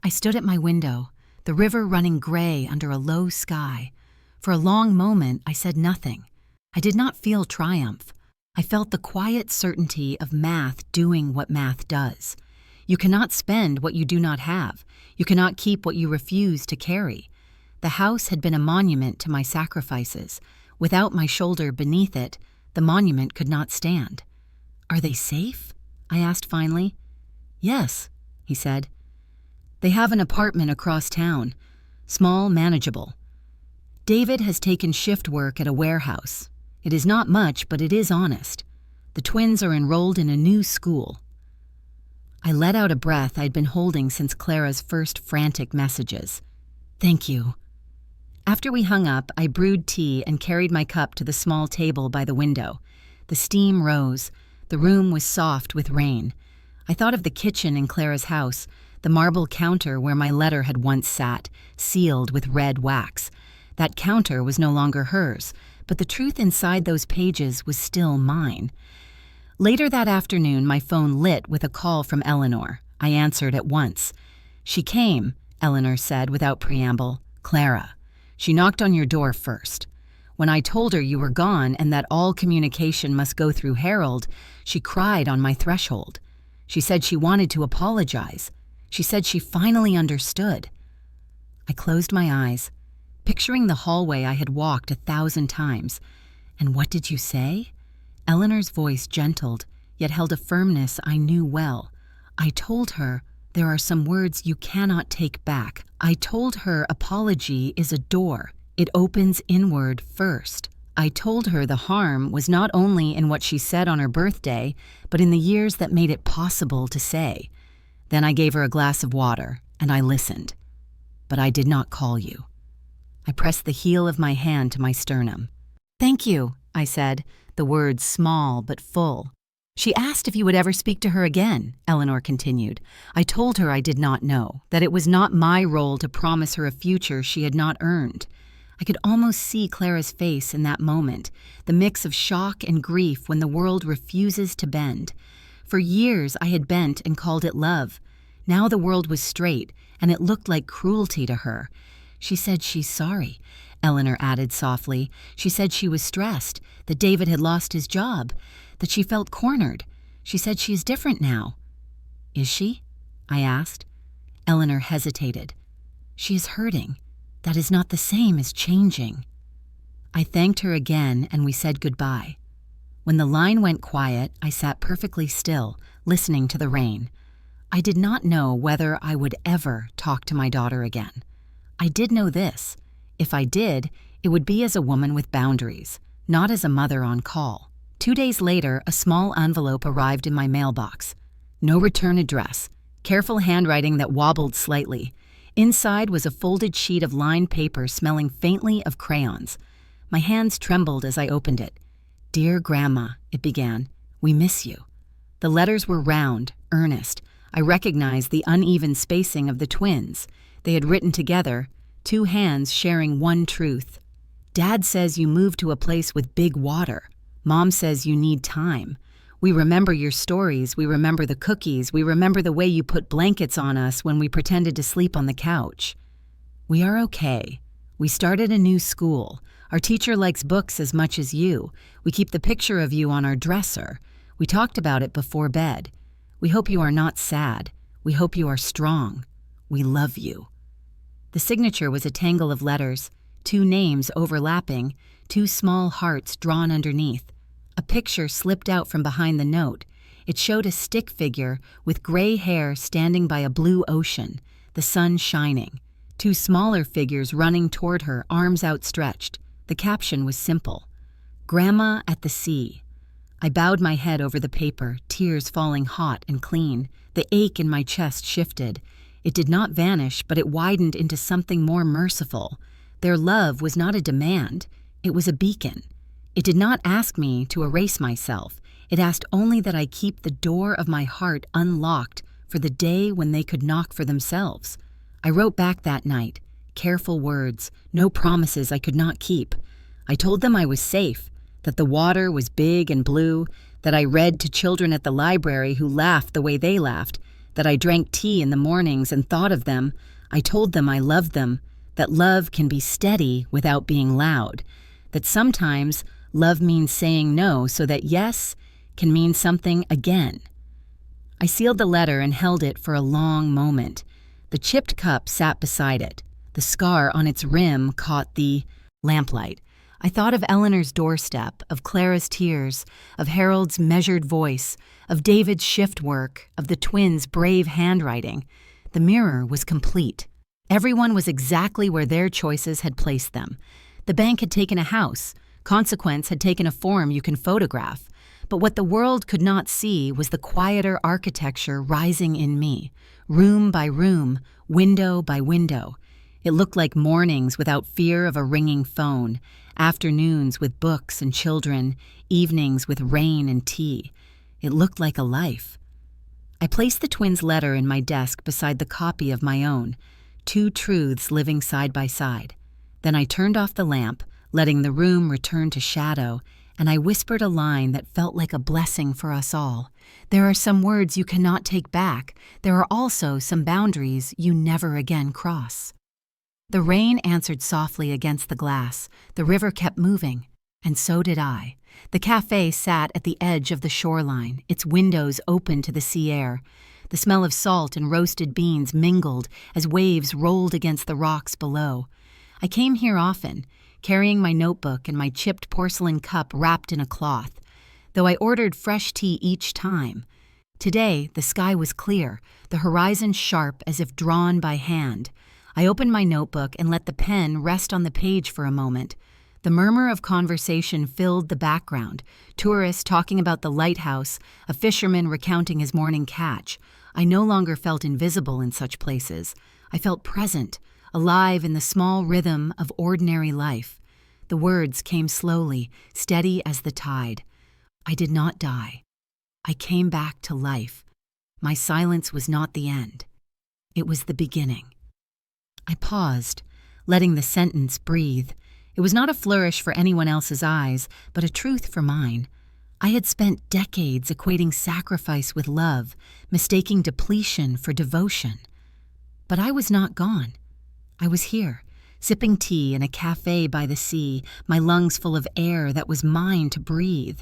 I stood at my window, the river running gray under a low sky. For a long moment, I said nothing. I did not feel triumph. I felt the quiet certainty of math doing what math does. You cannot spend what you do not have. You cannot keep what you refuse to carry. The house had been a monument to my sacrifices. Without my shoulder beneath it, the monument could not stand. "Are they safe?" I asked finally. "Yes," he said. "They have an apartment across town. Small, manageable. David has taken shift work at a warehouse. It is not much, but it is honest. The twins are enrolled in a new school." I let out a breath I'd been holding since Clara's first frantic messages. "Thank you." After we hung up, I brewed tea and carried my cup to the small table by the window. The steam rose. The room was soft with rain. I thought of the kitchen in Clara's house, the marble counter where my letter had once sat, sealed with red wax. That counter was no longer hers, but the truth inside those pages was still mine. Later that afternoon, my phone lit with a call from Eleanor. I answered at once. "She came," Eleanor said without preamble. "Clara. She knocked on your door first. When I told her you were gone and that all communication must go through Harold, she cried on my threshold. She said she wanted to apologize. She said she finally understood." I closed my eyes, picturing the hallway I had walked 1,000 times. "And what did you say?" Eleanor's voice gentled, yet held a firmness I knew well. "I told her there are some words you cannot take back. I told her apology is a door. It opens inward first. I told her the harm was not only in what she said on her birthday, but in the years that made it possible to say. Then I gave her a glass of water, and I listened. But I did not call you." I pressed the heel of my hand to my sternum. "Thank you," I said, the words small but full. "She asked if you would ever speak to her again," Eleanor continued. "I told her I did not know, that it was not my role to promise her a future she had not earned." I could almost see Clara's face in that moment, the mix of shock and grief when the world refuses to bend. For years I had bent and called it love. Now the world was straight, and it looked like cruelty to her. "She said she's sorry," Eleanor added softly. "She said she was stressed, that David had lost his job, that she felt cornered. She said she is different now." "Is she?" I asked. Eleanor hesitated. "She is hurting. That is not the same as changing." I thanked her again, and we said goodbye. When the line went quiet, I sat perfectly still, listening to the rain. I did not know whether I would ever talk to my daughter again. I did know this. If I did, it would be as a woman with boundaries, not as a mother on call. 2 days later, a small envelope arrived in my mailbox. No return address, careful handwriting that wobbled slightly. Inside was a folded sheet of lined paper smelling faintly of crayons. My hands trembled as I opened it. "Dear Grandma," it began, "we miss you." The letters were round, earnest. I recognized the uneven spacing of the twins. They had written together, 2 hands sharing one truth. "Dad says you moved to a place with big water. Mom says you need time. We remember your stories, we remember the cookies, we remember the way you put blankets on us when we pretended to sleep on the couch. We are okay. We started a new school. Our teacher likes books as much as you. We keep the picture of you on our dresser. We talked about it before bed. We hope you are not sad. We hope you are strong. We love you." The signature was a tangle of letters, 2 names overlapping, 2 small hearts drawn underneath. A picture slipped out from behind the note. It showed a stick figure with gray hair standing by a blue ocean, the sun shining. 2 smaller figures running toward her, arms outstretched. The caption was simple: "Grandma at the sea." I bowed my head over the paper, tears falling hot and clean. The ache in my chest shifted. It did not vanish, but it widened into something more merciful. Their love was not a demand. It was a beacon. It did not ask me to erase myself. It asked only that I keep the door of my heart unlocked for the day when they could knock for themselves. I wrote back that night, careful words, no promises I could not keep. I told them I was safe, that the water was big and blue, that I read to children at the library who laughed the way they laughed, that I drank tea in the mornings and thought of them. I told them I loved them, that love can be steady without being loud, that sometimes love means saying no so that yes can mean something again. I sealed the letter and held it for a long moment. The chipped cup sat beside it. The scar on its rim caught the lamplight. I thought of Eleanor's doorstep, of Clara's tears, of Harold's measured voice, of David's shift work, of the twins' brave handwriting. The mirror was complete. Everyone was exactly where their choices had placed them. The bank had taken a house. Consequence had taken a form you can photograph. But what the world could not see was the quieter architecture rising in me, room by room, window by window. It looked like mornings without fear of a ringing phone, afternoons with books and children, evenings with rain and tea. It looked like a life. I placed the twins' letter in my desk beside the copy of my own, two truths living side by side. Then I turned off the lamp, letting the room return to shadow, and I whispered a line that felt like a blessing for us all. There are some words you cannot take back. There are also some boundaries you never again cross. The rain answered softly against the glass. The river kept moving, and so did I. The cafe sat at the edge of the shoreline, its windows open to the sea air. The smell of salt and roasted beans mingled as waves rolled against the rocks below. I came here often, carrying my notebook and my chipped porcelain cup wrapped in a cloth, though I ordered fresh tea each time. Today, the sky was clear, the horizon sharp as if drawn by hand. I opened my notebook and let the pen rest on the page for a moment. The murmur of conversation filled the background, tourists talking about the lighthouse, a fisherman recounting his morning catch. I no longer felt invisible in such places. I felt present, alive in the small rhythm of ordinary life. The words came slowly, steady as the tide. I did not die. I came back to life. My silence was not the end. It was the beginning. I paused, letting the sentence breathe. It was not a flourish for anyone else's eyes, but a truth for mine. I had spent decades equating sacrifice with love, mistaking depletion for devotion. But I was not gone. I was here, sipping tea in a cafe by the sea, my lungs full of air that was mine to breathe.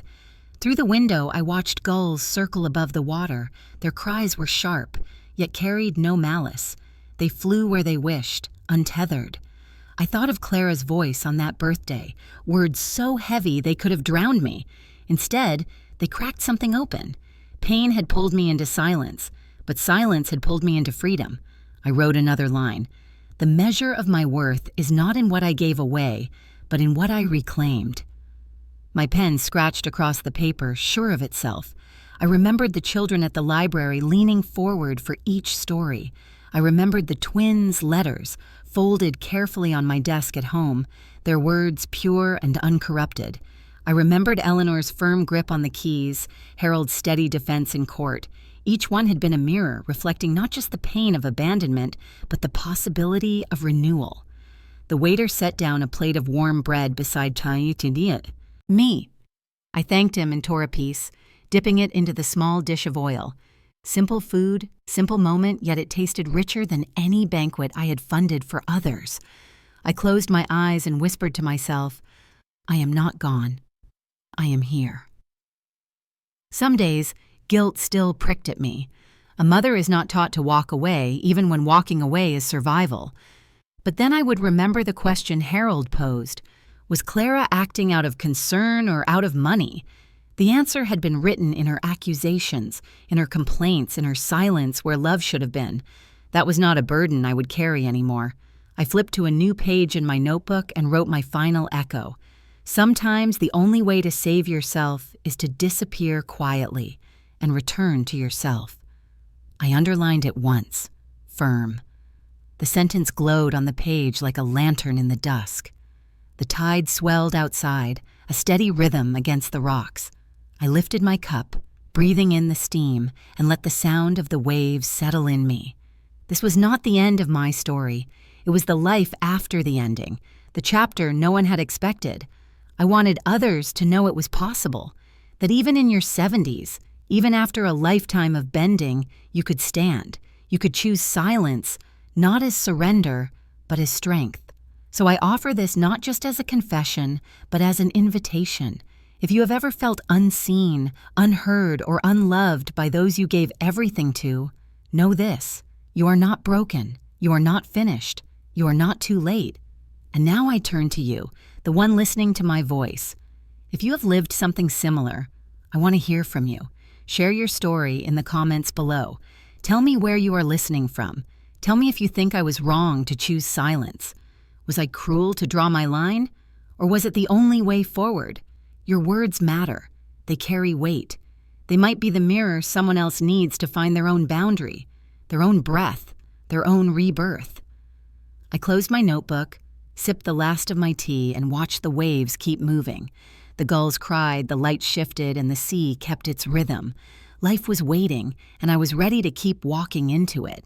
Through the window, I watched gulls circle above the water. Their cries were sharp, yet carried no malice. They flew where they wished, untethered. I thought of Clara's voice on that birthday, words so heavy they could have drowned me. Instead, they cracked something open. Pain had pulled me into silence, but silence had pulled me into freedom. I wrote another line. The measure of my worth is not in what I gave away, but in what I reclaimed. My pen scratched across the paper, sure of itself. I remembered the children at the library leaning forward for each story. I remembered the twins' letters, folded carefully on my desk at home, their words pure and uncorrupted. I remembered Eleanor's firm grip on the keys, Harold's steady defense in court. Each one had been a mirror, reflecting not just the pain of abandonment, but the possibility of renewal. The waiter set down a plate of warm bread beside me. I thanked him and tore a piece, dipping it into the small dish of oil. Simple food, simple moment, yet it tasted richer than any banquet I had funded for others. I closed my eyes and whispered to myself, I am not gone. I am here. Some days, guilt still pricked at me. A mother is not taught to walk away, even when walking away is survival. But then I would remember the question Harold posed. Was Clara acting out of concern or out of money? The answer had been written in her accusations, in her complaints, in her silence where love should have been. That was not a burden I would carry anymore. I flipped to a new page in my notebook and wrote my final echo. Sometimes the only way to save yourself is to disappear quietly and return to yourself. I underlined it once, firm. The sentence glowed on the page like a lantern in the dusk. The tide swelled outside, a steady rhythm against the rocks. I lifted my cup, breathing in the steam, and let the sound of the waves settle in me. This was not the end of my story. It was the life after the ending, the chapter no one had expected. I wanted others to know it was possible, that even in your 70s, even after a lifetime of bending, you could stand. You could choose silence, not as surrender, but as strength. So I offer this not just as a confession, but as an invitation. If you have ever felt unseen, unheard, or unloved by those you gave everything to, know this: you are not broken, you are not finished, you are not too late. And now I turn to you, the one listening to my voice. If you have lived something similar, I want to hear from you. Share your story in the comments below. Tell me where you are listening from. Tell me if you think I was wrong to choose silence. Was I cruel to draw my line? Or was it the only way forward? Your words matter. They carry weight. They might be the mirror someone else needs to find their own boundary, their own breath, their own rebirth. I closed my notebook, sipped the last of my tea, and watched the waves keep moving. The gulls cried, the light shifted, and the sea kept its rhythm. Life was waiting, and I was ready to keep walking into it.